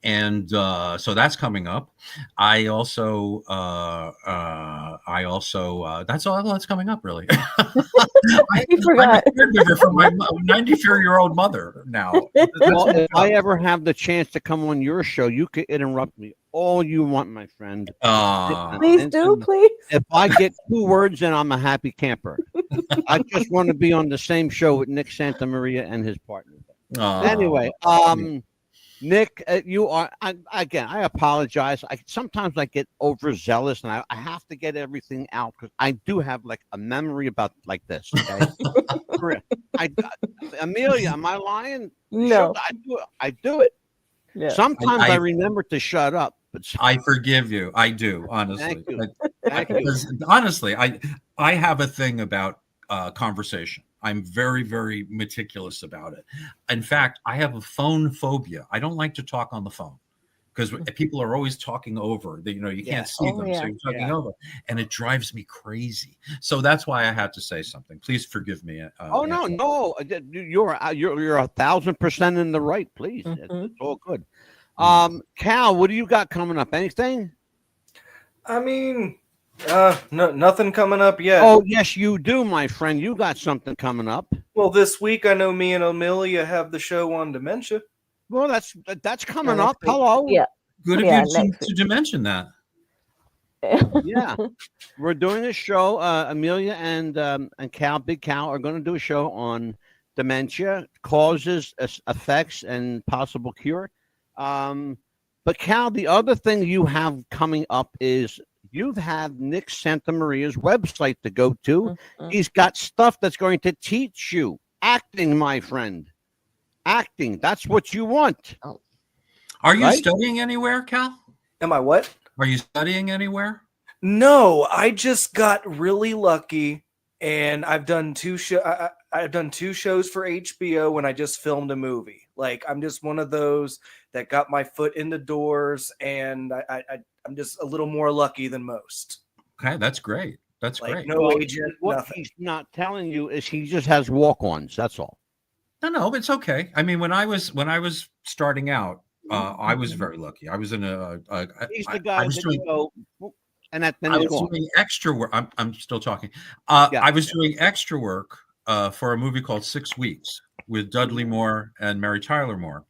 that's coming up. I also that's all that's coming up, really. You forgot. I'm a caregiver for my 94-year-old mother now. Well, if I ever have the chance to come on your show, you can interrupt me all you want, my friend. Please do, please. If I get 2 words in, I'm a happy camper. I just want to be on the same show with Nick Santamaria and his partner. Anyway, Nick, you are I apologize. Sometimes I get overzealous and I have to get everything out because I do have like a memory about like this. Okay? Amelia, am I lying? No, I do it. Yeah. Sometimes I remember to shut up, but I forgive you. I do, honestly. Thank you. Because honestly, I have a thing about conversation. I'm very, very meticulous about it. In fact, I have a phone phobia. I don't like to talk on the phone because people are always talking over. You can't see them, so you're talking over, and it drives me crazy. So that's why I had to say something. Please forgive me. No, you're 1,000% in the right. Please, it's all good. Cal, what do you got coming up? Anything? I mean, no, nothing coming up yet. Oh, yes, you do, my friend. You got something coming up. Well, this week I know me and Amelia have the show on dementia. Well, that's coming up. Hello. Yeah. Good of you to mention that. Yeah, we're doing a show. Amelia and Cal, Big Cal, are going to do a show on dementia, causes, effects, and possible cure. But Cal, the other thing you have coming up is You have Nick Santamaria's website to go to. Mm-hmm. He's got stuff that's going to teach you acting, my friend. Acting. That's what you want. Oh. Are you Right? studying anywhere, Cal? Am I what? Are you studying anywhere? No, I just got really lucky, and I've done two I've done 2 shows for HBO when I just filmed a movie. Like, I'm just one of those that got my foot in the doors, and I'm just a little more lucky than most. Okay, that's great. That's Like, great. no Well, agent, what nothing. he's not telling you is he just has walk-ons. That's all. No, it's okay. I mean, when I was starting out, I was very lucky. I was in He's the I guy was that doing, you go, "Whoop," and then I he's was gone. doing extra work. I'm still talking. Yeah. I was doing extra work for a movie called 6 Weeks with Dudley Moore and Mary Tyler Moore.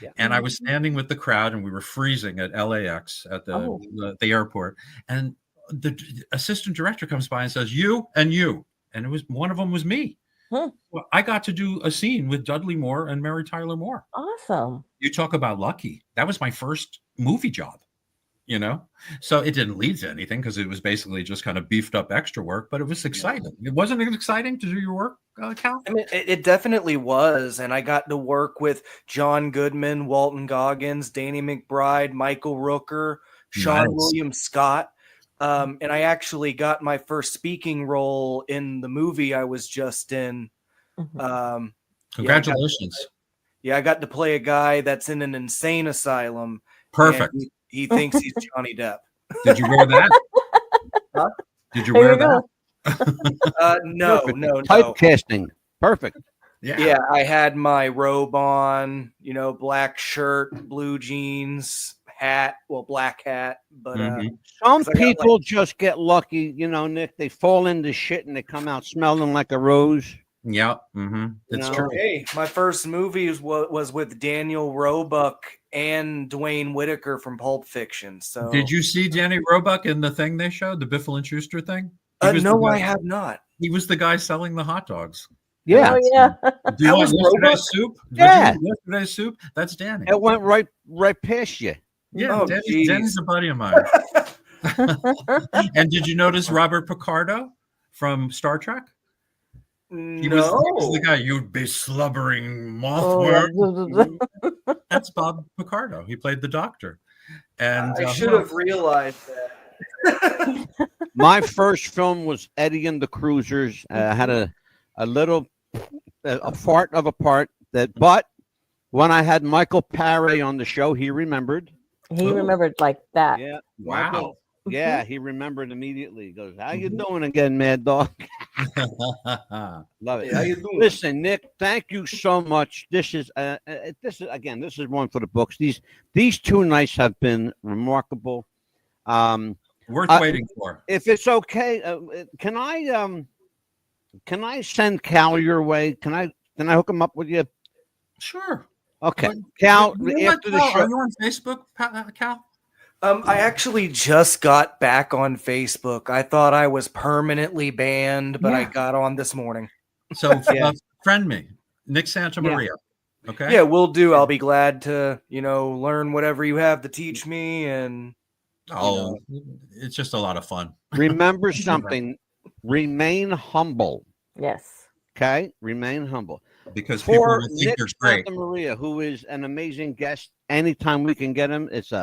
Yeah. And I was standing with the crowd, and we were freezing at LAX at the airport. And the assistant director comes by and says, "You and you," and it was one of them was me. Huh. Well, I got to do a scene with Dudley Moore and Mary Tyler Moore. Awesome. You talk about lucky. That was my first movie job, you know? So it didn't lead to anything because it was basically just kind of beefed up extra work, but it was exciting. It wasn't exciting to do your work, Cal? I mean, it definitely was, and I got to work with John Goodman, Walton Goggins, Danny McBride, Michael Rooker, Sean Nice. William Scott, and I actually got my first speaking role in the movie I was just in. Mhm. Congratulations. I got to play a guy that's in an insane asylum. Perfect. and he thinks he's Johnny Depp. Did you wear that? Huh? Did you There wear you go. that? No. Typecasting. Perfect. Yeah, I had my robe on, black shirt, blue jeans, hat, black hat. But Mhm. Some 'cause I got, people just get lucky, Nick. They fall into shit and they come out smelling like a rose. Yeah. Mm-hmm. It's No. true. hey, my first movie was with Daniel Roebuck and Dwayne Whitaker from Pulp Fiction. So Did you see Danny Roebuck in the thing they showed, the Biffle and Schuster thing? He was the no, guy- I have not. He was the guy selling the hot dogs. Yeah. Oh yeah. Do you That want was yesterday's Roebuck? soup? Did Yeah. you want yesterday's soup? That's Danny. It went right past you. Yeah, Oh, Danny's a buddy of mine. And did you notice Robert Picardo from Star Trek? He was the guy, "You'd be slubbering mothworm." Oh, That's Bob Picardo. He played the doctor. And I should have realized that. My first film was Eddie and the Cruisers. I had a little a fart of a part but when I had Michael Paré on the show, he remembered. He remembered like that. Yeah. Wow. Michael, yeah, he remembered immediately. He goes, "How you doing again, Mad Dog?" Love it. Hey, how you doing? Listen, Nick, thank you so much. This is one for the books. These 2 nights have been remarkable. Worth waiting for. If it's okay, can I send Cal your way? Can I hook him up with you? Sure. Okay, Cal. You know what, After the Cal, show, are you on Facebook, Cal? I actually just got back on Facebook. I thought I was permanently banned, but I Yeah. got on this morning. So friend me, Nick Santamaria. Okay. Yeah, will do. I'll be glad to, learn whatever you have to teach me. And Oh, it's just a lot of fun. remember something. Remain humble. Yes. Okay, remain humble. Because people For will think Nick you're great. Santamaria, who is an amazing guest, anytime we can get him, it's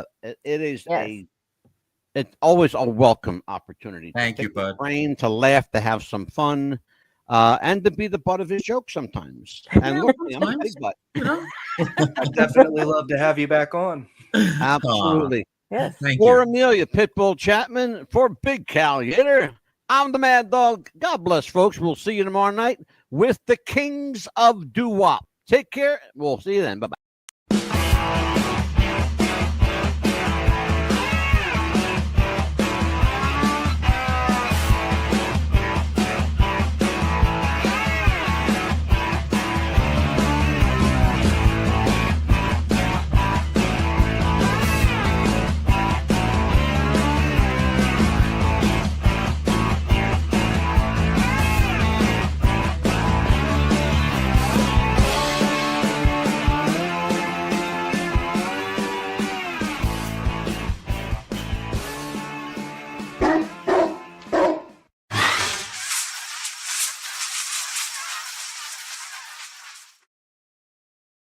always a welcome opportunity. Thank to you, pick his bud. brain, to laugh, to have some fun, and to be the butt of his joke sometimes. And look, I'm a big butt. I'd definitely love to have you back on. Absolutely. Yes. Thank For you. Amelia Pitbull Chapman, for Big Cal Yater, I'm the Mad Dog. God bless, folks. We'll see you tomorrow night with the Kings of Doo-Wop. Take care. We'll see you then. Bye-bye.